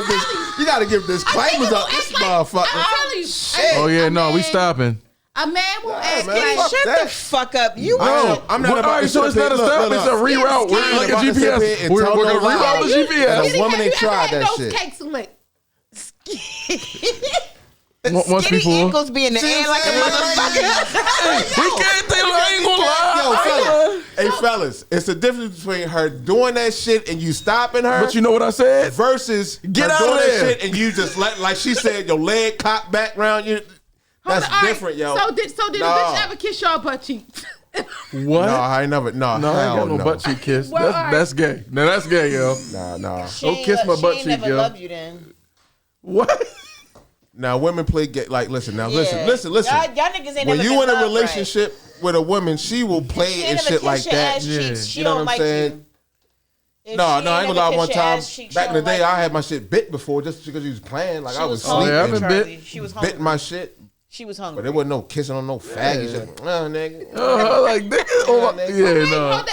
give disclaimers up this motherfucker. Shit. Oh yeah, no, we stopping. A man will ask shut the fuck up. You I'm not about to. So it's not a stop, it's a reroute. We're like a GPS. We're gonna reroute the GPS. A woman ain't tried that shit. Cakes licked. Skinny ankles be in the air like a motherfucker. We can't tell her. I ain't gonna lie. Hey, fellas, it's the difference between her doing that shit and you stopping her. But you know what I said? Versus get out doing of there. that shit and you just like she said, your leg cocked back round you. That's different, yo. So did a bitch ever kiss your butt cheek? What? No, I ain't never. No, I ain't got no butt cheek kiss. That's gay. No, that's gay, yo. Nah. Don't kiss my butt cheek, yo. She ain't never love you then. What? Now women play gay. Like, listen. Now, listen. Y'all niggas ain't when never you in a loved, relationship with a woman, she will play and shit like that. She don't know what I'm saying? No, I ain't gonna lie. One time back in the day, I had my shit bit before just because you was playing. Like I was sleeping. Yeah, I've been bit. She was hungry. Bit my shit. She was hungry. But there wasn't no kissing on no faggy shit. Nigga. Like nigga. No.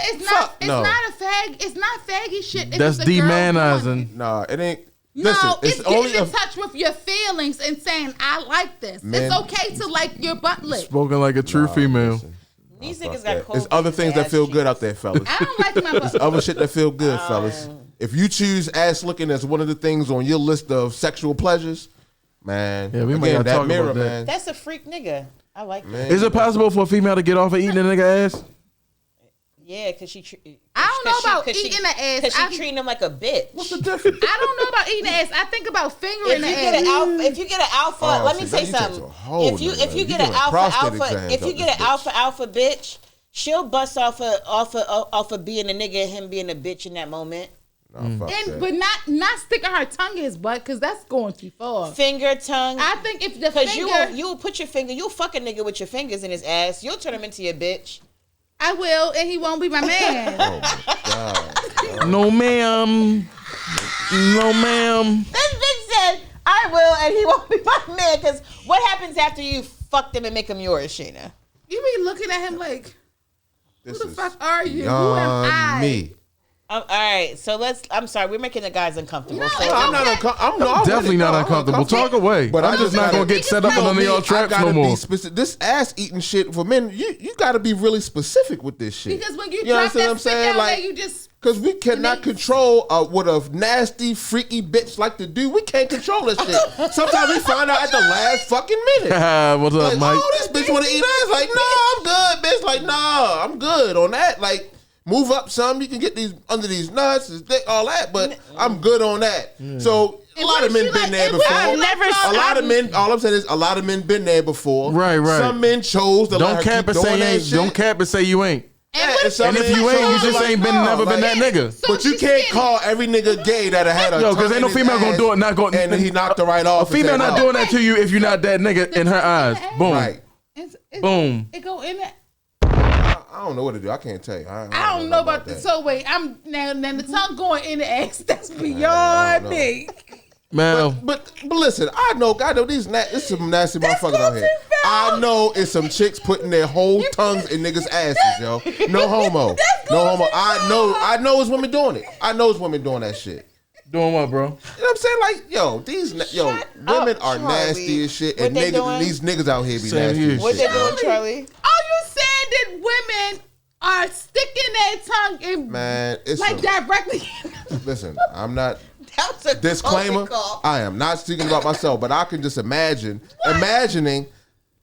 It's not faggy shit. That's demonizing. Nah, it ain't. No, Listen, it's getting in touch with your feelings and saying, I like this. Man. It's okay to like your butt lick. Spoken like a true female. Listen. These niggas got cold. There's other things that feel good out there, fellas. I don't like my butt. There's other shit that feel good, fellas. If you choose ass licking as one of the things on your list of sexual pleasures, man. Yeah, we might gotta talk about that. Man. That's a freak nigga. I like that. Is it possible for a female to get off of eating a nigga ass? Yeah, because she. I don't know about eating the ass. Because she treating him like a bitch. What's the difference? I don't know about eating the ass. I think about fingering the ass. If you get an alpha, let me say something. If you get an alpha bitch, she'll bust off of being a nigga and him being a bitch in that moment. But not sticking her tongue in his butt because that's going too far. Finger, tongue. I think if the finger, you will put your finger, you'll fuck a nigga with your fingers in his ass. You'll turn him into your bitch. I will, and he won't be my man. Oh my God. No, ma'am. No, ma'am. This bitch said, I will, and he won't be my man. Because what happens after you fuck them and make them yours, Sheena? You be looking at him like, who the fuck are you? Who Beyond am I? me. All right, so I'm sorry, we're making the guys uncomfortable. No, so it's I'm not uncomfortable. I'm definitely not uncomfortable. Talk away. But I'm just not gonna get set up on none of y'all traps no more. This ass eating shit for men, you got to be really specific with this shit. Because when you drop that spit down there, you just... Because we cannot control what a nasty, freaky bitch like to do. We can't control that shit. Sometimes we find out at the last fucking minute. What's up, like, Mike? oh, this bitch want to eat ass. Like, no, I'm good, bitch. Like, no, I'm good on that. Like, move up some. You can get these under these nuts, his dick, all that. But I'm good on that. So a lot of men been there before. A lot of men. All I'm saying is a lot of men been there before. Right. Some men chose to don't cap and say ain't. Don't cap and say you ain't. And if you ain't, you just ain't never been that nigga. So but you can't call every nigga gay that had a because ain't no female gonna do it. Not going. And then he knocked her right off. A female not doing that to you if you're not that nigga in her eyes. Boom. Right. Boom. It go in there. I don't know what to do. I can't tell you. I don't know about that. So wait, I'm now the tongue going in the ass. That's beyond me. Man, but listen, I know these it's some nasty motherfuckers out here. I know it's some chicks putting their whole tongues in niggas' asses, yo. No homo. No homo. I know it's women doing it. I know it's women doing that shit. Doing what, bro? You know what I'm saying? Like, women are nasty as shit, and these niggas out here be nasty as what shit. What they doing, Charlie? Are you saying that women are sticking their tongue in, it's like directly? Listen, I'm not. That's a disclaimer. I am not speaking about myself, but I can just imagining,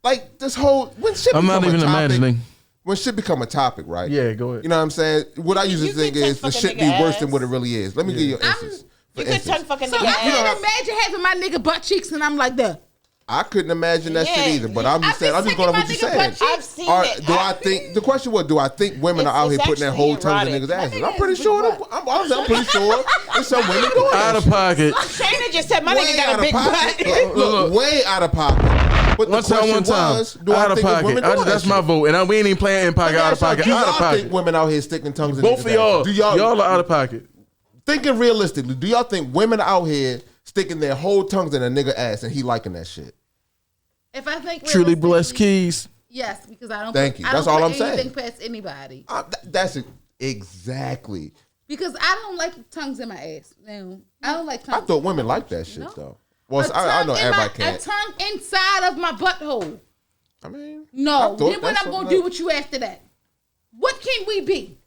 like this whole when shit. I'm not even imagining. When shit become a topic, right? Yeah, go ahead. You know what I'm saying? What I usually think is the shit be worse than what it really is. Let me give you an instance. You could tongue fucking so nigga I ass. can't imagine having my nigga butt cheeks and I'm like that. I couldn't imagine that shit either, but I'm just saying. I'm just going off what you're saying. I've seen it. Do I think the question was? Do I think women are out here putting their whole tongues in niggas' asses? I'm pretty sure. I'm pretty sure there's some women doing out of pocket. Shayna just said my nigga got a big butt. Look, way out of pocket. But one time. Out of pocket. That's my vote, and we ain't even playing in pocket. Out of pocket. Out of pocket. Think women out here sticking tongues in both of y'all. Do y'all are out of pocket. Thinking realistically, do y'all think women out here sticking their whole tongues in a nigga ass and he liking that shit? If I think truly blessed keys. Yes, because I don't. Thank you. That's all I'm saying. Anything past anybody. That's it. Exactly. Because I don't like tongues in my ass. No, I don't like tongues. I thought women like that shit though. Well, I know everybody can't. A tongue inside of my butthole. I mean, no. Then what I'm gonna do with you after that? What can we be?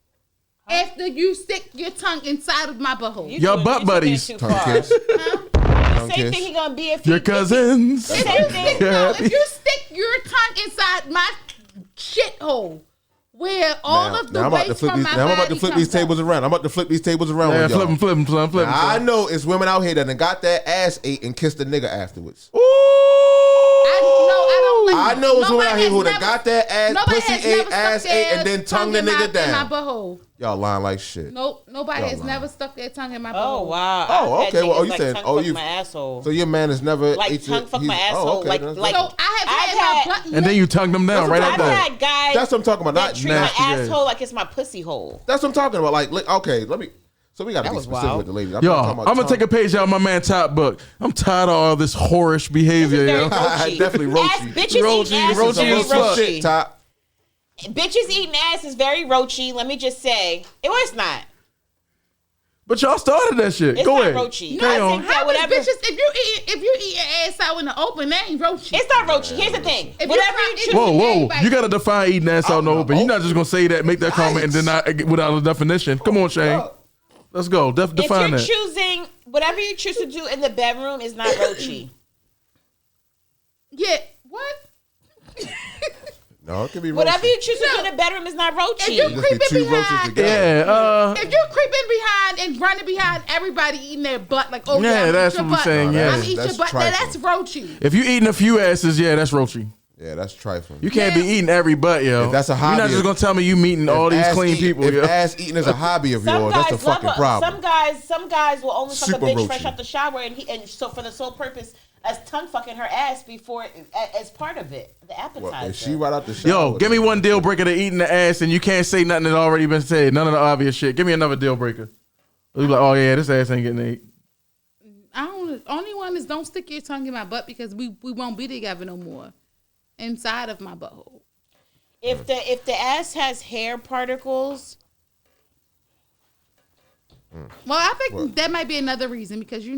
After you stick your tongue inside of my butthole. Your butt buddies. Tongue kiss. Same thing he gonna be if your cousins. Same thing. If you stick your tongue inside my shithole, where all of the waste from my body I'm about to flip these tables around. I'm about to flip these tables around. Yeah, flip them. I know it's women out here that done got their ass ate and kissed a nigga afterwards. Ooh. I know it's women out here who done got their ass pussy ate, ass ate, and then tongue the nigga down. Y'all lying like shit. Nope, nobody has never stuck their tongue in my butthole. Oh wow. Oh, okay. Well, you said, you my asshole. So your man has never like tongue fuck my asshole. Oh, okay, like so I have had my butt. And then you tongue them down right after that. I've had guys. That's what I'm talking about. That treat my asshole like it's my pussy hole. That's what I'm talking about. Like, okay, let me. So we got to be specific wild. with the ladies. Yo, I'm gonna take a page out of my man Top book. I'm tired of all this whorish behavior, yo. Definitely roachy. Bitches eating ass is very roachy. Top. Bitches eating ass is very roachy. Let me just say, it's not. But y'all started that shit. It's Go not ahead. roachy. Carry on. How many bitches? If you eat your ass out in the open, that ain't roachy. It's not roachy. Here's the thing. If Whatever you choose. Whoa. You gotta define eating ass out in the open. You're not just gonna say that, make that comment, and then not without a definition. Come on, Shane. Let's go. Define that. If you're choosing, whatever you choose to do in the bedroom is not roachy. Yeah. What? No, it can be roachy. Whatever you choose to do in the bedroom is not roachy. If you're creeping behind, if you're creeping behind and running behind everybody eating their butt, like that's what we're saying. Yeah, I'm eating your butt. Now that's roachy. If you eating a few asses, that's roachy. Yeah, that's trifling. You can't be eating every butt, yo. If that's a hobby, you're not just gonna tell me you meeting all these clean people. If yo. ass eating is a hobby of yours, that's a fucking problem. Some guys will only fuck a Super bitch roachy. fresh out the shower, and so for the sole purpose as tongue fucking her ass before as part of it, the appetizer. Well, if she right out the shower. Yo, give me one deal breaker to eating the ass, and you can't say nothing that already been said. None of the obvious shit. Give me another deal breaker. You be like, oh yeah, this ass ain't getting ate. Only one is don't stick your tongue in my butt because we won't be together no more. Inside of my butthole. If the ass has hair particles. Well, I think that might be another reason because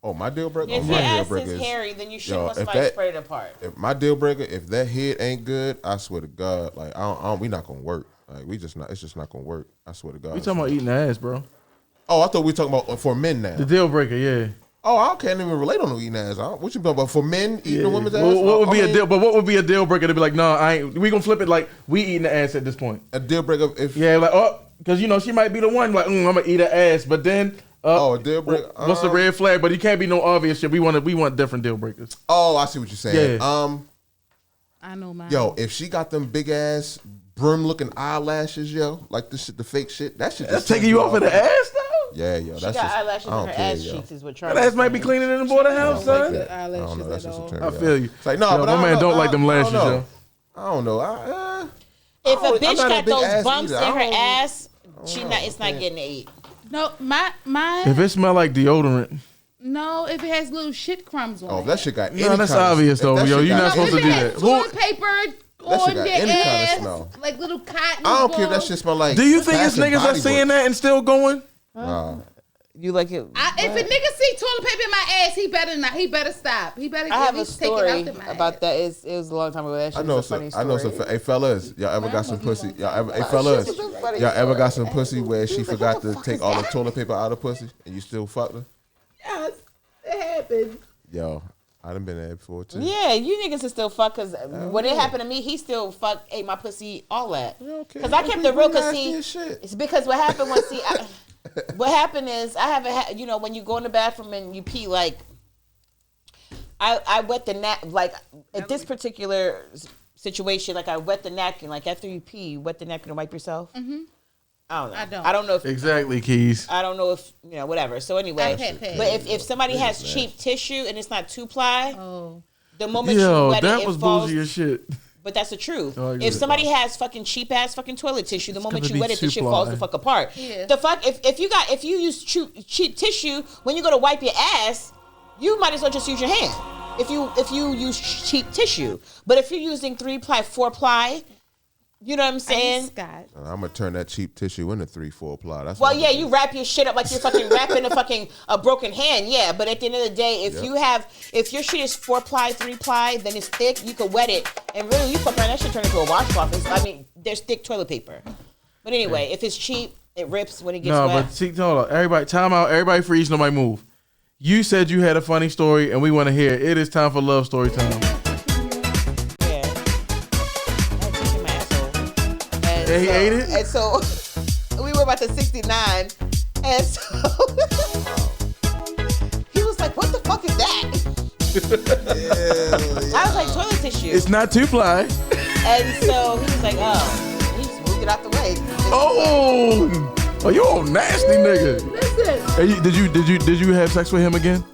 Oh, my deal breaker. If my your deal ass breaker is hairy, then you should most if likely that- spread it apart. If my deal breaker, if that head ain't good, I swear to God, like we not gonna work. Like it's just not gonna work. I swear to God. We talking about eating the ass, bro. Oh, I thought we talking about for men now. The deal breaker, yeah. Oh, I can't even relate on no eating ass. What you talking about for men eating a woman's ass? What would be a deal? But what would be a deal breaker to be like? No, I ain't. We gonna flip it like we eating the ass at this point. A deal breaker if because she might be the one like I'm gonna eat her ass, but then a deal breaker. What's the red flag? But you can't be no obvious shit. We want different deal breakers. Oh, I see what you're saying. Yeah. I know mine. Yo, if she got them big ass brim looking eyelashes, yo, like the shit, the fake shit, that shit. That's taking you off of the ass though. Yeah, yo, She that's got just, eyelashes in her ass cheeks is what That ass might be cleaner than the boy the house, son. I don't know. That's just a turn. I feel you. It's like no, but my man don't like them lashes, yo. I don't know. If a I'm bitch not a got big those ass bumps eater. in her ass, it's not getting ate. No, my If it smell like deodorant, no, if it has little shit crumbs on Oh, it. if that shit got any no, that's kind of- obvious if though, that yo. shit You're got not supposed to If do it has that. toilet paper That shit on got their any kind of ass, smell. like little cotton. I don't care if that balls. shit smell like. Do you think it's Bath and niggas Body are seeing Works. that and still going? Nah. You like it? If a nigga see toilet paper in my ass, he better not. He better stop. He better I have at a least take it story out of my about ass. that. It was a long time ago. That shit I know was a some. funny I story. know some. Hey fellas, y'all ever got some pussy? Y'all ever? Hey Shit fellas, was a funny y'all ever got story. some pussy where she forgot to take all the toilet paper out of pussy and you still fucked her? Yes, it happened. Yo, I done been there before too. Yeah, you niggas is still fuck because when it happened to me, he still ate my pussy, all that. Because I kept it real. Because it's because what happened was what happened is I haven't had, when you go in the bathroom and you pee, like I wet the like at this particular situation, like I wet the napkin, like after you pee, you wet the napkin and wipe yourself. Mm-hmm. I don't know. I don't know if Exactly, Keys. I don't know if whatever. So anyway, but if somebody has cheap tissue and it's not 2-ply, the moment you wet that it was falls. bougie as shit. But that's the truth. Oh, If somebody has fucking cheap ass fucking toilet tissue, the moment gonna you be wet it, the shit 2-ply. falls the fuck apart. Yeah. The fuck if you use cheap tissue when you go to wipe your ass, you might as well just use your hand. If you use cheap tissue, but if you're using 3-ply, 4-ply, you know what I'm saying? Scott. I'm gonna turn that cheap tissue into 3-4-ply. That's Well, what yeah, I'm you wrap your shit up like you're fucking wrapping a broken hand, yeah. But at the end of the day, if your shit is 4-ply, 3-ply, then it's thick, you can wet it, and really you fuck around, that shit turn into a washcloth. There's thick toilet paper. But anyway, if it's cheap, it rips when it gets wet. But see, hold on. Everybody, time out. Everybody freeze. Nobody move. You said you had a funny story, and we want to hear it. It is time for love story time. And he ate it? And so we were about to 69. And so he was like, what the fuck is that? I was like, toilet tissue. It's not 2-ply. And so he was like, oh. He just moved it out the way. Oh, you all nasty nigga. Listen. Hey, did you have sex with him again?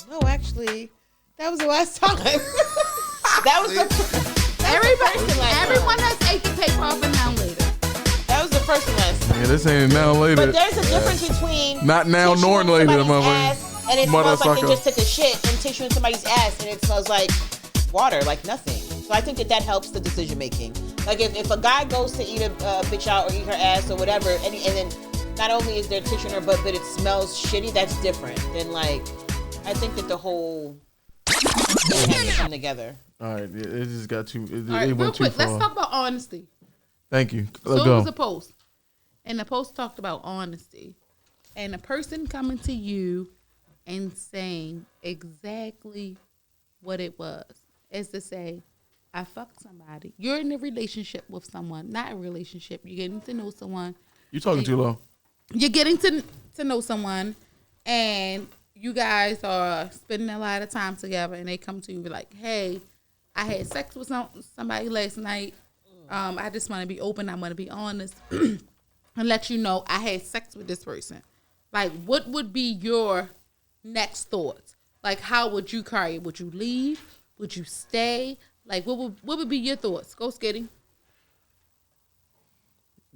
No, actually, that was the last time. That was the Everyone has ate the paper off and down later. That was the first and last time. Yeah, this ain't now later. But there's a difference between not now nor later, motherfucker. And it smells like they just took a shit and tissue in somebody's ass, and it smells like water, like nothing. So I think that helps the decision making. Like if a guy goes to eat a bitch out or eat her ass or whatever, and then not only is there tissue in her butt, but it smells shitty, that's different than like. I think that the whole thing has to come together. All right, it just got too. All right, it real went quick, too far. let's talk about honesty. Thank you. So go. it was a post, and the post talked about honesty, and a person coming to you and saying exactly what it was, is to say, I fucked somebody. You're in a relationship with someone, not a relationship. You're getting to know someone. You talking too low. You're getting to know someone, and you guys are spending a lot of time together, and they come to you and be like, hey, I had sex with somebody last night. I just want to be open. I want to be honest and let you know I had sex with this person. Like, what would be your next thoughts? Like, how would you carry it? Would you leave? Would you stay? Like, what would be your thoughts? Go, Skitty.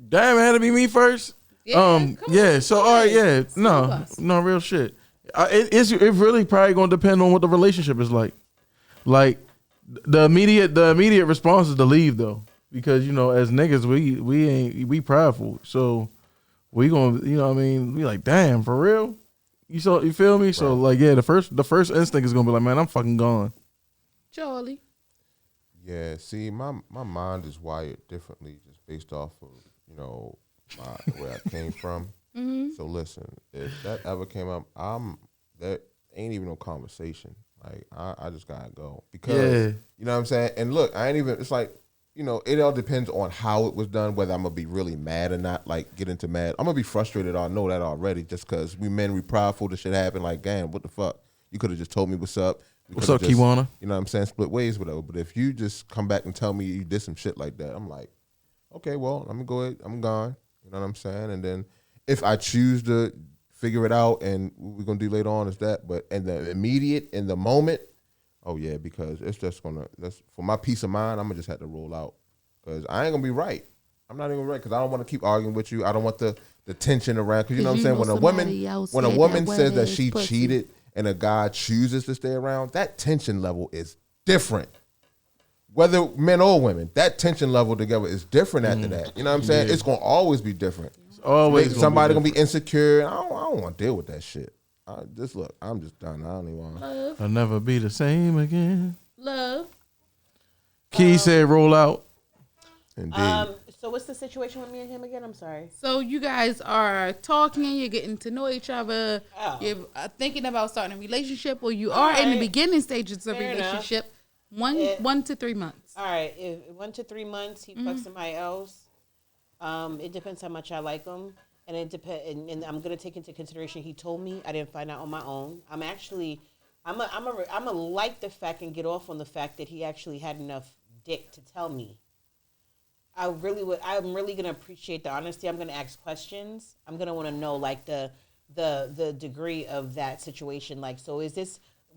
Damn, it had to be me first. Yeah, So all right, yeah, no, real shit. It really probably gonna depend on what the relationship is like. Like the immediate response is to leave though, because as niggas we prideful, so we gonna what I mean, we like damn for real. You feel me? Right. So like the first instinct is gonna be like, man, I'm fucking gone. Charlie. Yeah, see, my mind is wired differently just based off of where I came from. Mm-hmm. So listen, if that ever came up, that ain't even no conversation. Like I just gotta go because you know what I'm saying. And look, I ain't even. It's like it all depends on how it was done. Whether I'm gonna be really mad or not, like get into mad. I'm gonna be frustrated. I know that already, just because we prideful. The shit happened. Like, damn, what the fuck? You could have just told me what's up. What's up, Kiwana? You know what I'm saying? Split ways, whatever. But if you just come back and tell me you did some shit like that, I'm like, okay, well, let me go ahead. I'm gone. You know what I'm saying? And then if I choose to figure it out and what we're going to do later on is that. But in the immediate, in the moment, oh, yeah, because it's just that's for my peace of mind, I'm going to just have to roll out. Because I ain't going to be right. I'm not even right because I don't want to keep arguing with you. I don't want the tension around. Because you know what I'm saying? When a woman says that she cheated and a guy chooses to stay around, that tension level is different. Whether men or women, that tension level together is different after that. You know what I'm saying? Yeah. It's going to always be different. It's always somebody going to be insecure. I don't want to deal with that shit. I'm just done. I don't even want to. I'll never be the same again. Love. Key said roll out. Indeed. So what's the situation with me and him again? I'm sorry. So you guys are talking, you're getting to know each other. Oh. You're thinking about starting a relationship, or you are in the beginning stages of a relationship. Enough. 1 to 3 months. All right. 1 to 3 months, he fucks somebody else. It depends how much I like him. And it depends. And I'm going to take into consideration he told me. I didn't find out on my own. I'm a like the fact and get off on the fact that he actually had enough dick to tell me. I'm really going to appreciate the honesty. I'm going to ask questions. I'm going to want to know like the degree of that situation. Like, so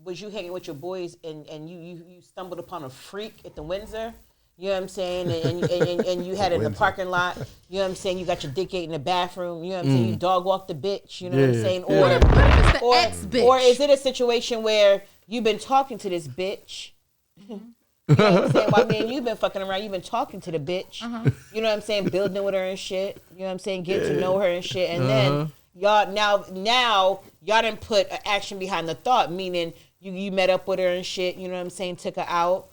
was you hanging with your boys and you stumbled upon a freak at the Windsor? You know what I'm saying? And you had it in the parking lot. You know what I'm saying? You got your dick ate in the bathroom. You know what I'm saying? You dog walked the bitch. You know what I'm saying? Or is it a situation where you've been talking to this bitch? You know what I'm saying? While me and you've been fucking around, you've been talking to the bitch. Uh-huh. You know what I'm saying? Building with her and shit. You know what I'm saying? Getting to know her and shit. And then y'all now y'all didn't put an action behind the thought, meaning you met up with her and shit. You know what I'm saying? Took her out.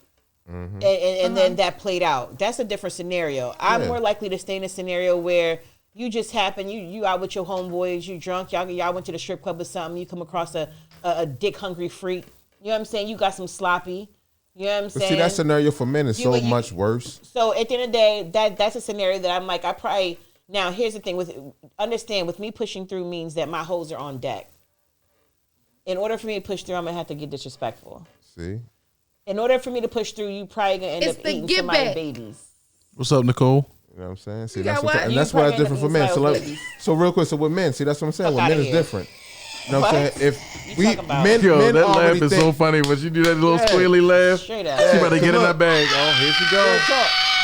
Mm-hmm. And then that played out. That's a different scenario. I'm more likely to stay in a scenario where you just happen, you out with your homeboys, you drunk, y'all went to the strip club or something, you come across a dick hungry freak. You know what I'm saying? You got some sloppy. You know what I'm saying? See, that scenario for men is much worse. So at the end of the day, that's a scenario that I'm like, now here's the thing, with me pushing through means that my hoes are on deck. In order for me to push through, I'm gonna have to get disrespectful. See? In order for me to push through, you probably gonna end up eating somebody's babies. What's up, Nicole? You know what I'm saying? See, that's why it's different for men. So real quick, so with men, see, that's what I'm saying. With men, it's different. You know what I'm saying? If men that laugh is so funny, but you do that little squealy laugh. Straight up. She about to get in that bag. Oh, here she goes.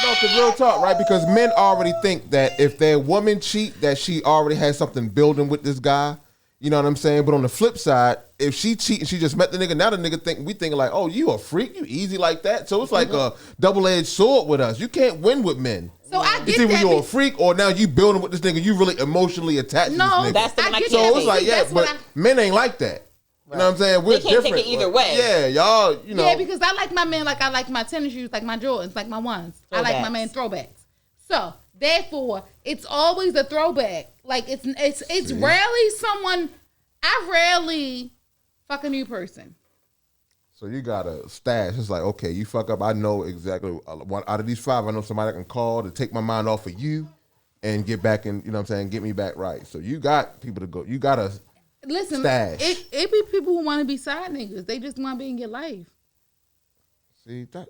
No, because real talk, right? Because men already think that if their woman cheat, that she already has something building with this guy. You know what I'm saying? But on the flip side, if she cheat and she just met the nigga, now the nigga thinking like, oh, you a freak, you easy like that. So it's like a double-edged sword with us. You can't win with men. So I get it's either that. You're a freak or now you building with this nigga. You really emotionally attached to this nigga. That's the one I can't. So it's like, yeah, but men ain't like that. You know what I'm saying? We're they can't different. take it either way. Yeah, y'all, you know. Yeah, because I like my men like I like my tennis shoes, like my Jordans, like my ones. I like my man throwbacks. So therefore, it's always a throwback. Like it's rarely someone. I rarely fuck a new person. So you got a stash. It's like, okay, you fuck up. I know exactly one out of these 5. I know somebody I can call to take my mind off of you and get back in. You know what I'm saying? Get me back right. So you got people to go. You got a stash. It be people who want to be side niggas. They just want to be in your life. See that?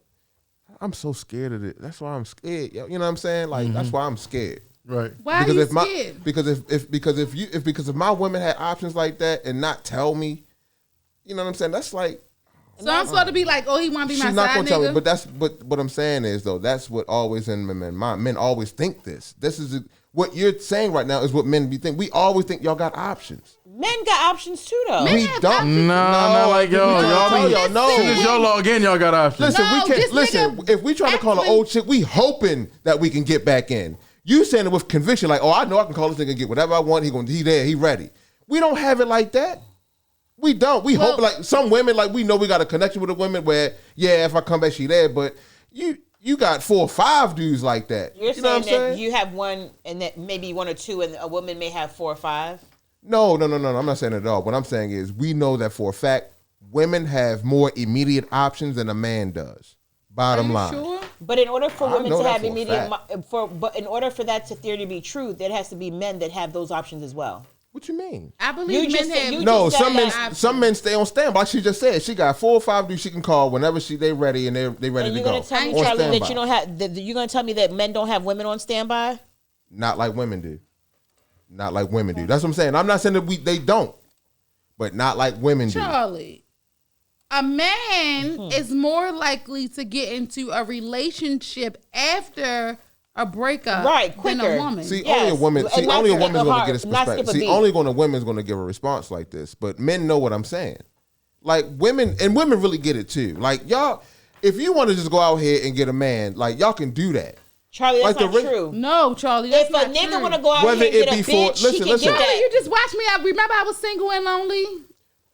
I'm so scared of it. That's why I'm scared. You know what I'm saying? Like that's why I'm scared. Right. Why are you scared? Because if my women had options like that and not tell me, you know what I'm saying? That's like. So I'm supposed to be like, oh, he want to be my side nigga? She's not going to tell me, but what I'm saying is, though, that's what always in men mind. Men always think this. This is what you're saying right now is what men be thinking. We always think y'all got options. Men got options too, though. We don't. No, not like y'all. Y'all no. As soon as y'all log in, y'all got options. Listen, we can't. Listen, if we try to call an old chick, we hoping that we can get back in. You saying it with conviction, like, oh, I know I can call this nigga and get whatever I want. He there, he ready. We don't have it like that. We don't. We hope like some women, like we know we got a connection with a woman where, yeah, if I come back, she there. But you got 4 or 5 dudes like that. You're saying that you have one and that maybe 1 or 2 and a woman may have 4 or 5? No. I'm not saying it at all. What I'm saying is we know that for a fact, women have more immediate options than a man does. Bottom line. Sure? But in order for women to have immediate, but in order for that theory to be true, there has to be men that have those options as well. What you mean? I believe men have. No, some men stay on standby. Like she just said, she got 4 or 5 dudes she can call whenever they ready and they ready to go. And you're gonna tell me, Charlie, that you don't have. You're gonna tell me that men don't have women on standby? Not like women do. Not like women do. That's what I'm saying. I'm not saying that they don't, but not like women do. Charlie, a man is more likely to get into a relationship after a breakup, right? Quicker. Than a woman. See, only a woman's going to get a perspective. See, only a woman's going to give a response like this. But men know what I'm saying. Like women, and women really get it too. Like y'all, if you want to just go out here and get a man, like y'all can do that. Charlie, that's not true. No, Charlie, that's not true. If a nigga want to go out here and get a bitch, he can get that. Charlie, you just watched me. Remember I was single and lonely?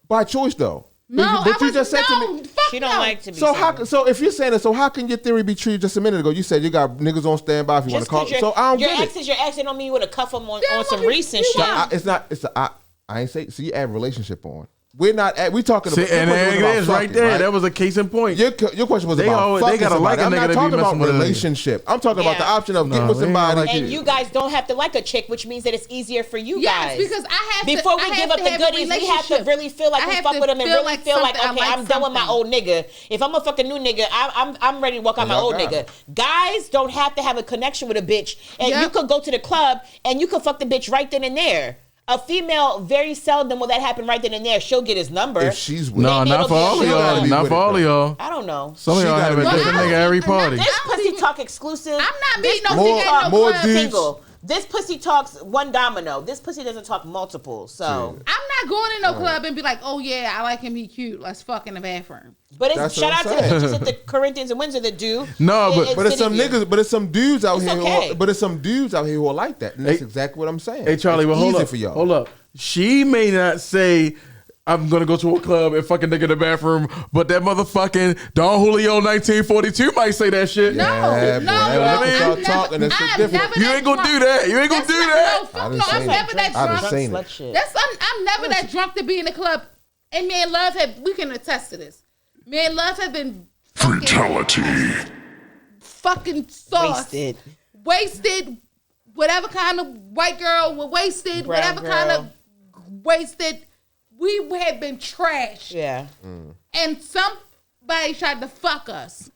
By choice, though. No, but you just said to me, she don't like to be. So if you're saying it, so how can your theory be true? Just a minute ago, you said you got niggas on standby if you want to call. So I don't get it. Your ex is your ex. It don't mean you want to cuff them on some recent shit. I ain't say. So you add relationship on. We're not. We talking about. And there it is, right there. Right? That was a case in point. Your question was about fucking somebody. I'm not talking about relationship. I'm talking about the option of getting with somebody. And you guys don't have to like a chick, which means that it's easier for you guys. Yes, because I have before we give up the goodies, we have to really feel like we fuck with them and really feel like, okay, I'm done with my old nigga. If I'm a fucking new nigga, I'm ready to walk out my old nigga. Guys don't have to have a connection with a bitch, and you could go to the club and you could fuck the bitch right then and there. A female, very seldom will that happen right then and there. She'll get his number. If she's with no, not for all of y'all. Not for all of y'all. I don't know. Some of y'all have a different nigga every party. This pussy talk exclusive. I'm not beating no nigga more dudes. Single. This pussy talks one domino. This pussy doesn't talk multiple. So I'm not going in no club and be like, oh yeah, I like him. He cute. Let's fuck in the bathroom. But it's shout out to the bitches at the Corinthians and Windsor that do. No, but it's some niggas. But it's some dudes out here. But it's some dudes out here who are like that. And that's exactly what I'm saying. Hey Charlie, well hold up for y'all. Hold up. She may not say I'm gonna go to a club and fucking nigga in the bathroom, but that motherfucking Don Julio 1942 might say that shit. No, I'm never You ain't gonna do that. You ain't gonna do that. I'm never that drunk. I'm never that drunk to be in the club. And me and Love we can attest to this. Me and Love have been fucking sauce. Wasted. Whatever kind of white girl were wasted, whatever kind of wasted, we have been trash. Yeah. And somebody tried to fuck us.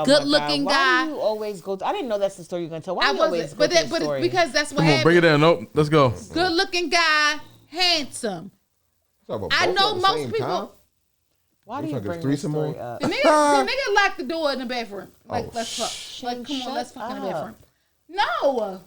Good looking guy. Why do you always go? I didn't know that's the story you're gonna tell. Why do you always go to the story? Because that's what happened. Come on, bring it down. Nope, let's go. Good looking guy, handsome. I know most people. Why do you bring this story up? The nigga locked the door in the bathroom. Like, let's fuck. Like, come on, let's fuck in the bathroom. No.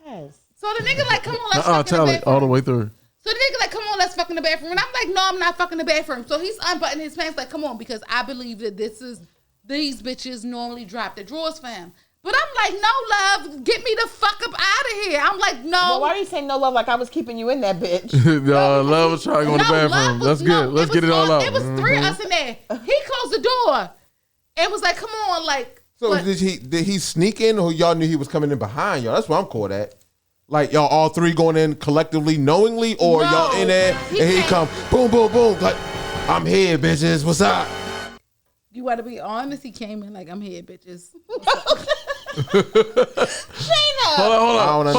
Yes. So the nigga like, come on, let's fuck in the bathroom. All the way through. So the nigga like, come on, let's fuck in the bathroom. And I'm like, no, I'm not fucking the bathroom. So he's unbuttoning his pants like, come on, because I believe that these bitches normally drop their drawers for him. But I'm like, no, love, get me the fuck up out of here. I'm like, no. Well, why are you saying no love like I was keeping you in that bitch? Love was trying to go to the bathroom. That's good. Let's get it all out. It was 3 of us in there. He closed the door and was like, come on, like. So did he sneak in, or y'all knew he was coming in behind y'all? That's what I'm caught at. Like y'all all 3 going in collectively, knowingly, or y'all in there and he come boom, boom, boom. Like, I'm here, bitches. What's up? You want to be honest? He came in like, I'm here, bitches. Shayna. Hold on.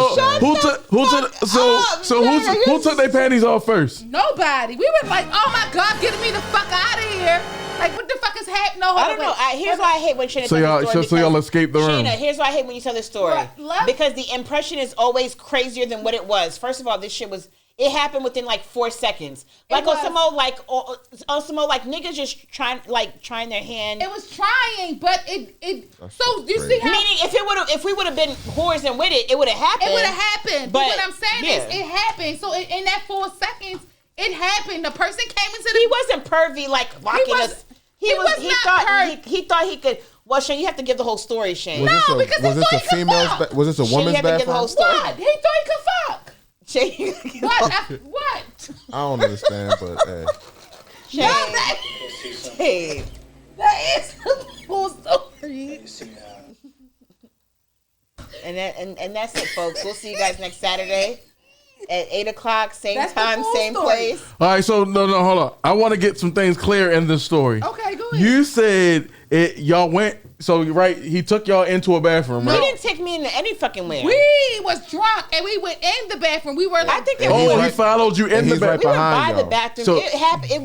Who took their panties off first? Nobody. We were like, oh my God, get me the fuck out of here. Like, what the fuck is happening? No, I don't know. Here's why I hate when Shayna tells the story. So y'all escaped the room. Shayna, here's why I hate when you tell this story. Because the impression is always crazier than what it was. First of all, this shit was... It happened within like 4 seconds. Like on some old like niggas just trying their hand. It was trying, but it. So you see how? Meaning, if we would have been whores and with it, it would have happened. It would have happened. But what I'm saying is, it happened. So in that 4 seconds, it happened. The person came into the. He wasn't pervy like locking us. He thought he could. Well, Shane, you have to give the whole story, Shane. No, because was this a female's? Was this a woman's bathroom? You have to give the whole story. What? He thought he could fuck. Shane, what? I don't understand, but hey. Shane, that is the whole story. And that's it, folks. We'll see you guys next Saturday at 8:00, same time, same place. All right, so no, hold on. I want to get some things clear in this story. Okay, go ahead. You said y'all went. So right, he took y'all into a bathroom, right? He didn't take me into any fucking where. We was drunk and we went in the bathroom. We were like, I think he followed you in the bathroom. We were by the bathroom. So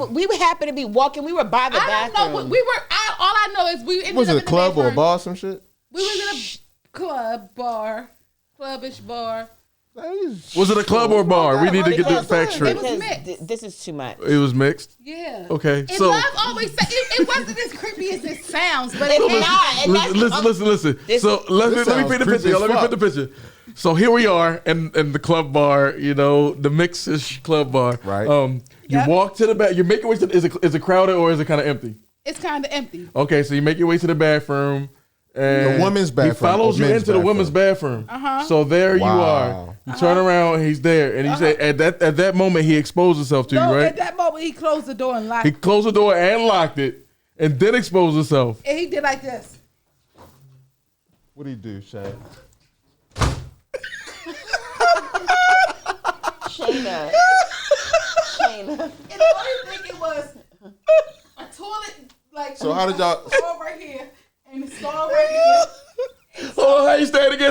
we would happen to be walking. We were by the bathroom. I don't know. We were. All I know is we ended was up it a club or a bar, some shit? We was in a club bar, clubbish bar. Was it a club or a bar? We need to get the facts straight. It was mixed. This is too much. It was mixed? Yeah. Okay. And so Love always said it wasn't as creepy as it sounds, but Listen. So let me paint the picture. Let me paint the picture. So here we are in the club bar, the mix-ish club bar. Right. You walk to the back. You make your way to is it crowded or is it kind of empty? It's kind of empty. Okay, so you make your way to the bathroom. And the women's bathroom. He follows you into the women's bathroom. So there you are. You turn around, he's there, and you say at that moment he exposed himself to you, right? At that moment he closed the door and locked it. He closed the door and locked it, and then exposed himself. And he did like this. What did he do, Shaq? Shayna. And the only thing it was a toilet, like so how did y'all? Right here. And the stall right here. Oh, how you stand again?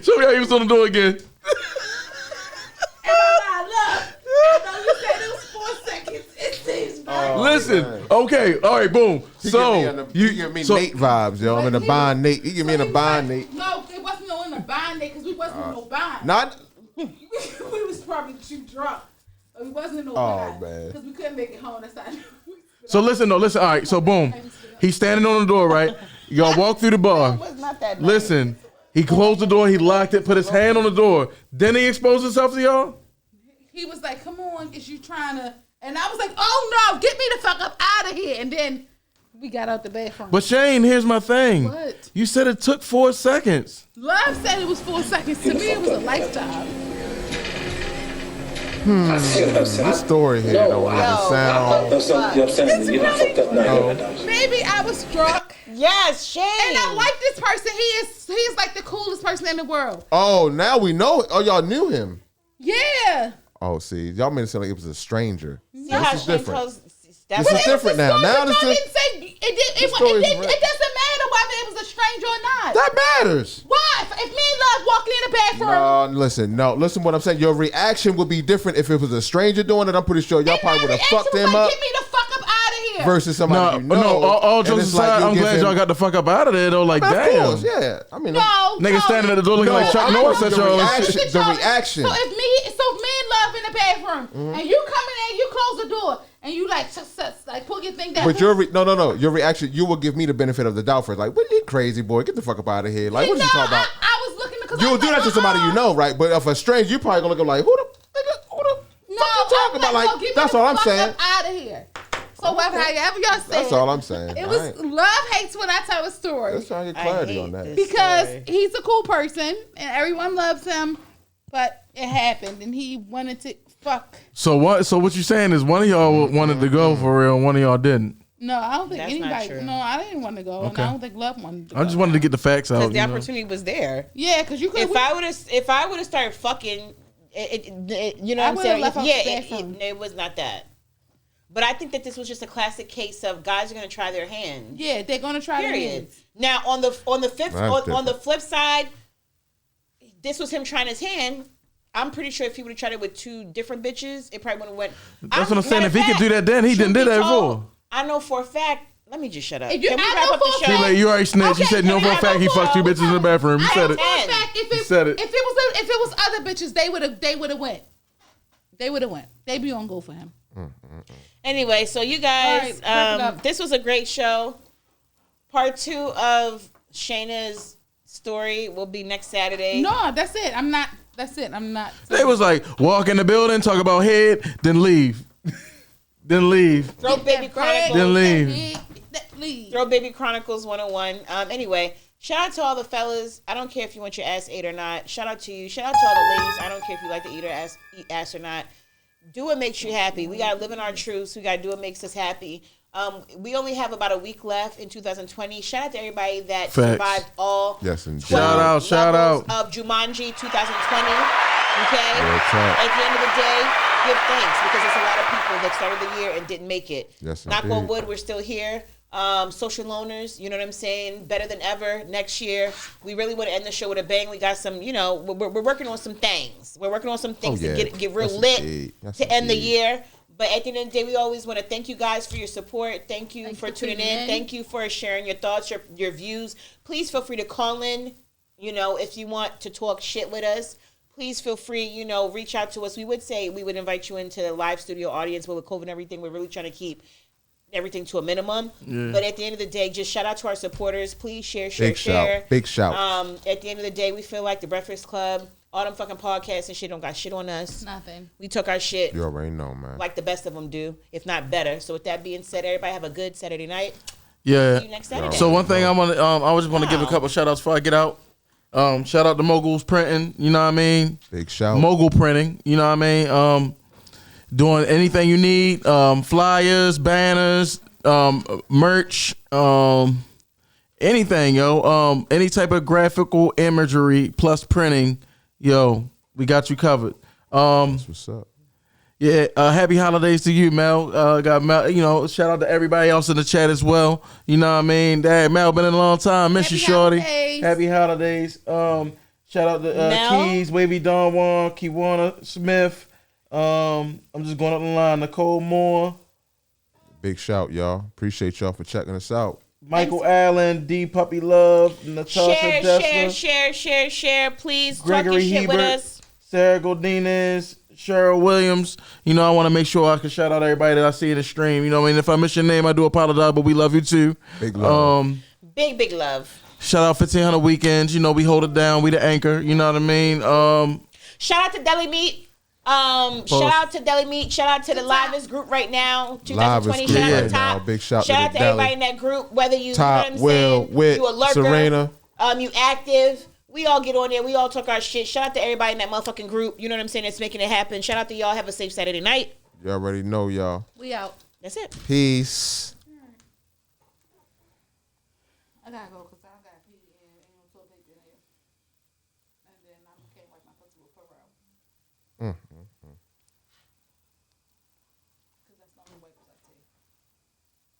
Show me how you was on the door again. And I know you said it was 4 seconds. It seems bad. Listen, okay, all right, boom. You give me Nate vibes, yo. I'm in a bind, Nate. You give me in a bind, Nate. No, it wasn't no in a bind, Nate, because we wasn't in no bind. Not. we was probably too drunk. But we wasn't in no bind. Because we couldn't make it home. That's not. So listen. All right, so boom. He's standing on the door, right? Y'all walk through the bar. Listen, he closed the door, he locked it, put his hand on the door. Then he exposed himself to y'all? He was like, come on, is you trying to... And I was like, oh no, get me the fuck up out of here. And then we got out the bathroom. But Shane, here's my thing. What? You said it took 4 seconds. Love said it was 4 seconds. To me, it was a lifetime. This story here don't even sound. Maybe I was drunk. Yes, Shane. And I like this person. He is like the coolest person in the world. Oh, now we know it. Oh, y'all knew him. Yeah. Oh, see, y'all made it sound like it was a stranger. Yeah, this is different. This is different now. Now this is. It doesn't matter whether it was a stranger or not. That matters. Why? If me and Love walking in the bathroom. Listen what I'm saying. Your reaction would be different if it was a stranger doing it. I'm pretty sure y'all probably would have fucked him up. Get me the fuck up out of here. Versus somebody you know. No, all jokes aside, I'm glad y'all got the fuck up out of there though. Like, damn. Of course, yeah. I mean, niggas standing at the door looking like Chuck Norris at y'all. The reaction. So if me and Love in the bathroom, and you come in there, you close the door, and you like pull your thing down. But your your reaction, you will give me the benefit of the doubt first. Like, what are you crazy boy? Get the fuck up out of here. Like, what are you talking about? I was looking because You'll do that to somebody you know, right? But if a stranger, you probably gonna look like, who the fuck you talking about? Like, that's all I'm saying. Out of here. So however y'all say, that's all I'm saying. It was love hates when I tell a story. Let's try to get clarity on that. Because he's a cool person and everyone loves him, but it happened and he wanted to fuck. So what you saying is one of y'all wanted to go for real, and one of y'all didn't. No, I don't think anybody. No, I didn't want to go, and I don't think Love wanted to go. I just wanted to get the facts out. Because the opportunity was there. Yeah, because you could. If I would have started fucking, you know what I'm saying? It was not that. But I think that this was just a classic case of guys are going to try their hand. Yeah, they're going to try their hands. Now on the flip side, this was him trying his hand. I'm pretty sure if he would have tried it with two different bitches, it probably would have went. That's what I'm saying. If he could do that then, he didn't do that before. I know for a fact. Let me just shut up. Can we wrap up the show? You already snitched. You said no for a fact he fucked two bitches in the bathroom. You said it. If it was other bitches, they would have went. They would have went. They'd be on go for him. Anyway, so you guys, this was a great show. Part 2 of Shayna's story will be next Saturday. No, that's it. I'm not. They was like, walk in the building, talk about head, then leave. Then leave. Throw Baby Chronicles. Then leave. Throw Baby Chronicles 101. Anyway, shout out to all the fellas. I don't care if you want your ass ate or not. Shout out to you. Shout out to all the ladies. I don't care if you like to eat ass or not. Do what makes you happy. We got to live in our truths. We got to do what makes us happy. We only have about a week left in 2020. Shout out to everybody that survived all. Yes, indeed. Shout out of Jumanji 2020. Okay? At the end of the day, give thanks because there's a lot of people that started the year and didn't make it. Yes, knock on wood, we're still here. Social loners, you know what I'm saying? Better than ever next year. We really want to end the show with a bang. We got some, you know, we're working on some things. We're working on some things to get real lit to end the year. But at the end of the day, we always want to thank you guys for your support. Thank you for tuning in. Thank you for sharing your thoughts, your views. Please feel free to call in, you know, if you want to talk shit with us. Please feel free, you know, reach out to us. We would say we would invite you into the live studio audience, but with COVID and everything, we're really trying to keep everything to a minimum. Yeah. But at the end of the day, just shout out to our supporters. Please share. Big shout. At the end of the day, we feel like the Breakfast Club, all them fucking podcasts and shit don't got shit on us. Nothing. We took our shit. You already know, man. Like the best of them do, if not better. So with that being said, everybody have a good Saturday night. Yeah. See you next Saturday. So one thing I just want to give a couple shout outs before I get out. Shout out to Moguls Printing, you know what I mean? Big shout. Mogul Printing, you know what I mean? Doing anything you need, flyers, banners, merch, anything, yo. Any type of graphical imagery plus printing, yo, we got you covered. That's what's up. Yeah, happy holidays to you, Mel. Got Mel, you know, shout out to everybody else in the chat as well. You know what I mean? Hey, Mel, been in a long time. Miss you, shorty. Happy holidays. Shout out to Keys, Wavy Don Juan, Kiwana Smith. I'm just going up the line. Nicole Moore. Big shout, y'all. Appreciate y'all for checking us out. Michael Allen, D Puppy Love, Natasha share. Please Gregory talk your shit Hebert, with us. Sarah Godinez, Cheryl Williams. You know, I want to make sure I can shout out everybody that I see in the stream. You know what I mean? If I miss your name, I do apologize, but we love you too. Big love. Big love. Shout out 1500 Weekends. You know, we hold it down. We the anchor. You know what I mean? Shout out to Deli Meat. Shout out to Deli Meat. Shout out to the Livest group right now. 2020. Shout out to Top. Big shout out to everybody in that group. Whether you Top, you know what I'm saying, Wit, you a lurker, Serena. You active. We all get on there. We all talk our shit. Shout out to everybody in that motherfucking group. You know what I'm saying? That's making it happen. Shout out to y'all. Have a safe Saturday night. You already know, y'all. We out. That's it. Peace. I gotta go because I got to pee and toilet paper in here. And then I can't wipe my pussy with Perel. Because that's the only wipers I take.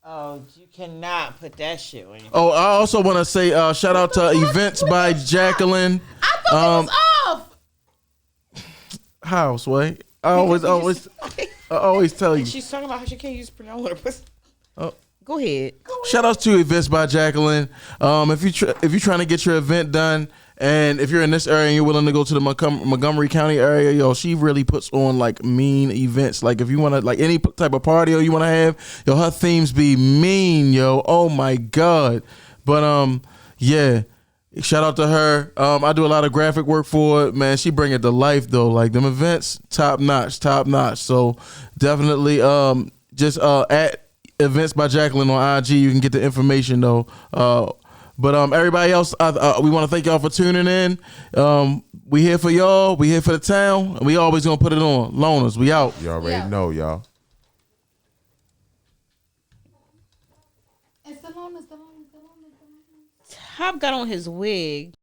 Oh, you cannot put that shit on your I also want to say shout out to Events by Jacqueline. I thought it was off. How, Sway? I always tell you. She's talking about how she can't use Pernell on her pussy. Go Go ahead. Shout outs to Events by Jacqueline. If you're trying to get your event done, and if you're in this area and you're willing to go to the Montgomery County area, yo, she really puts on like mean events. Like if you want to, like any type of party you want to have, yo, her themes be mean, yo. Oh my God. But yeah. Shout out to her. I do a lot of graphic work for it, man. She bring it to life though. Like them events, top notch. So definitely just at Events by Jacqueline on IG. You can get the information though. But everybody else, we want to thank y'all for tuning in. We here for y'all. We here for the town. And we always gonna put it on. Loners, we out. You already know, y'all. It's the loners. Top got on his wig.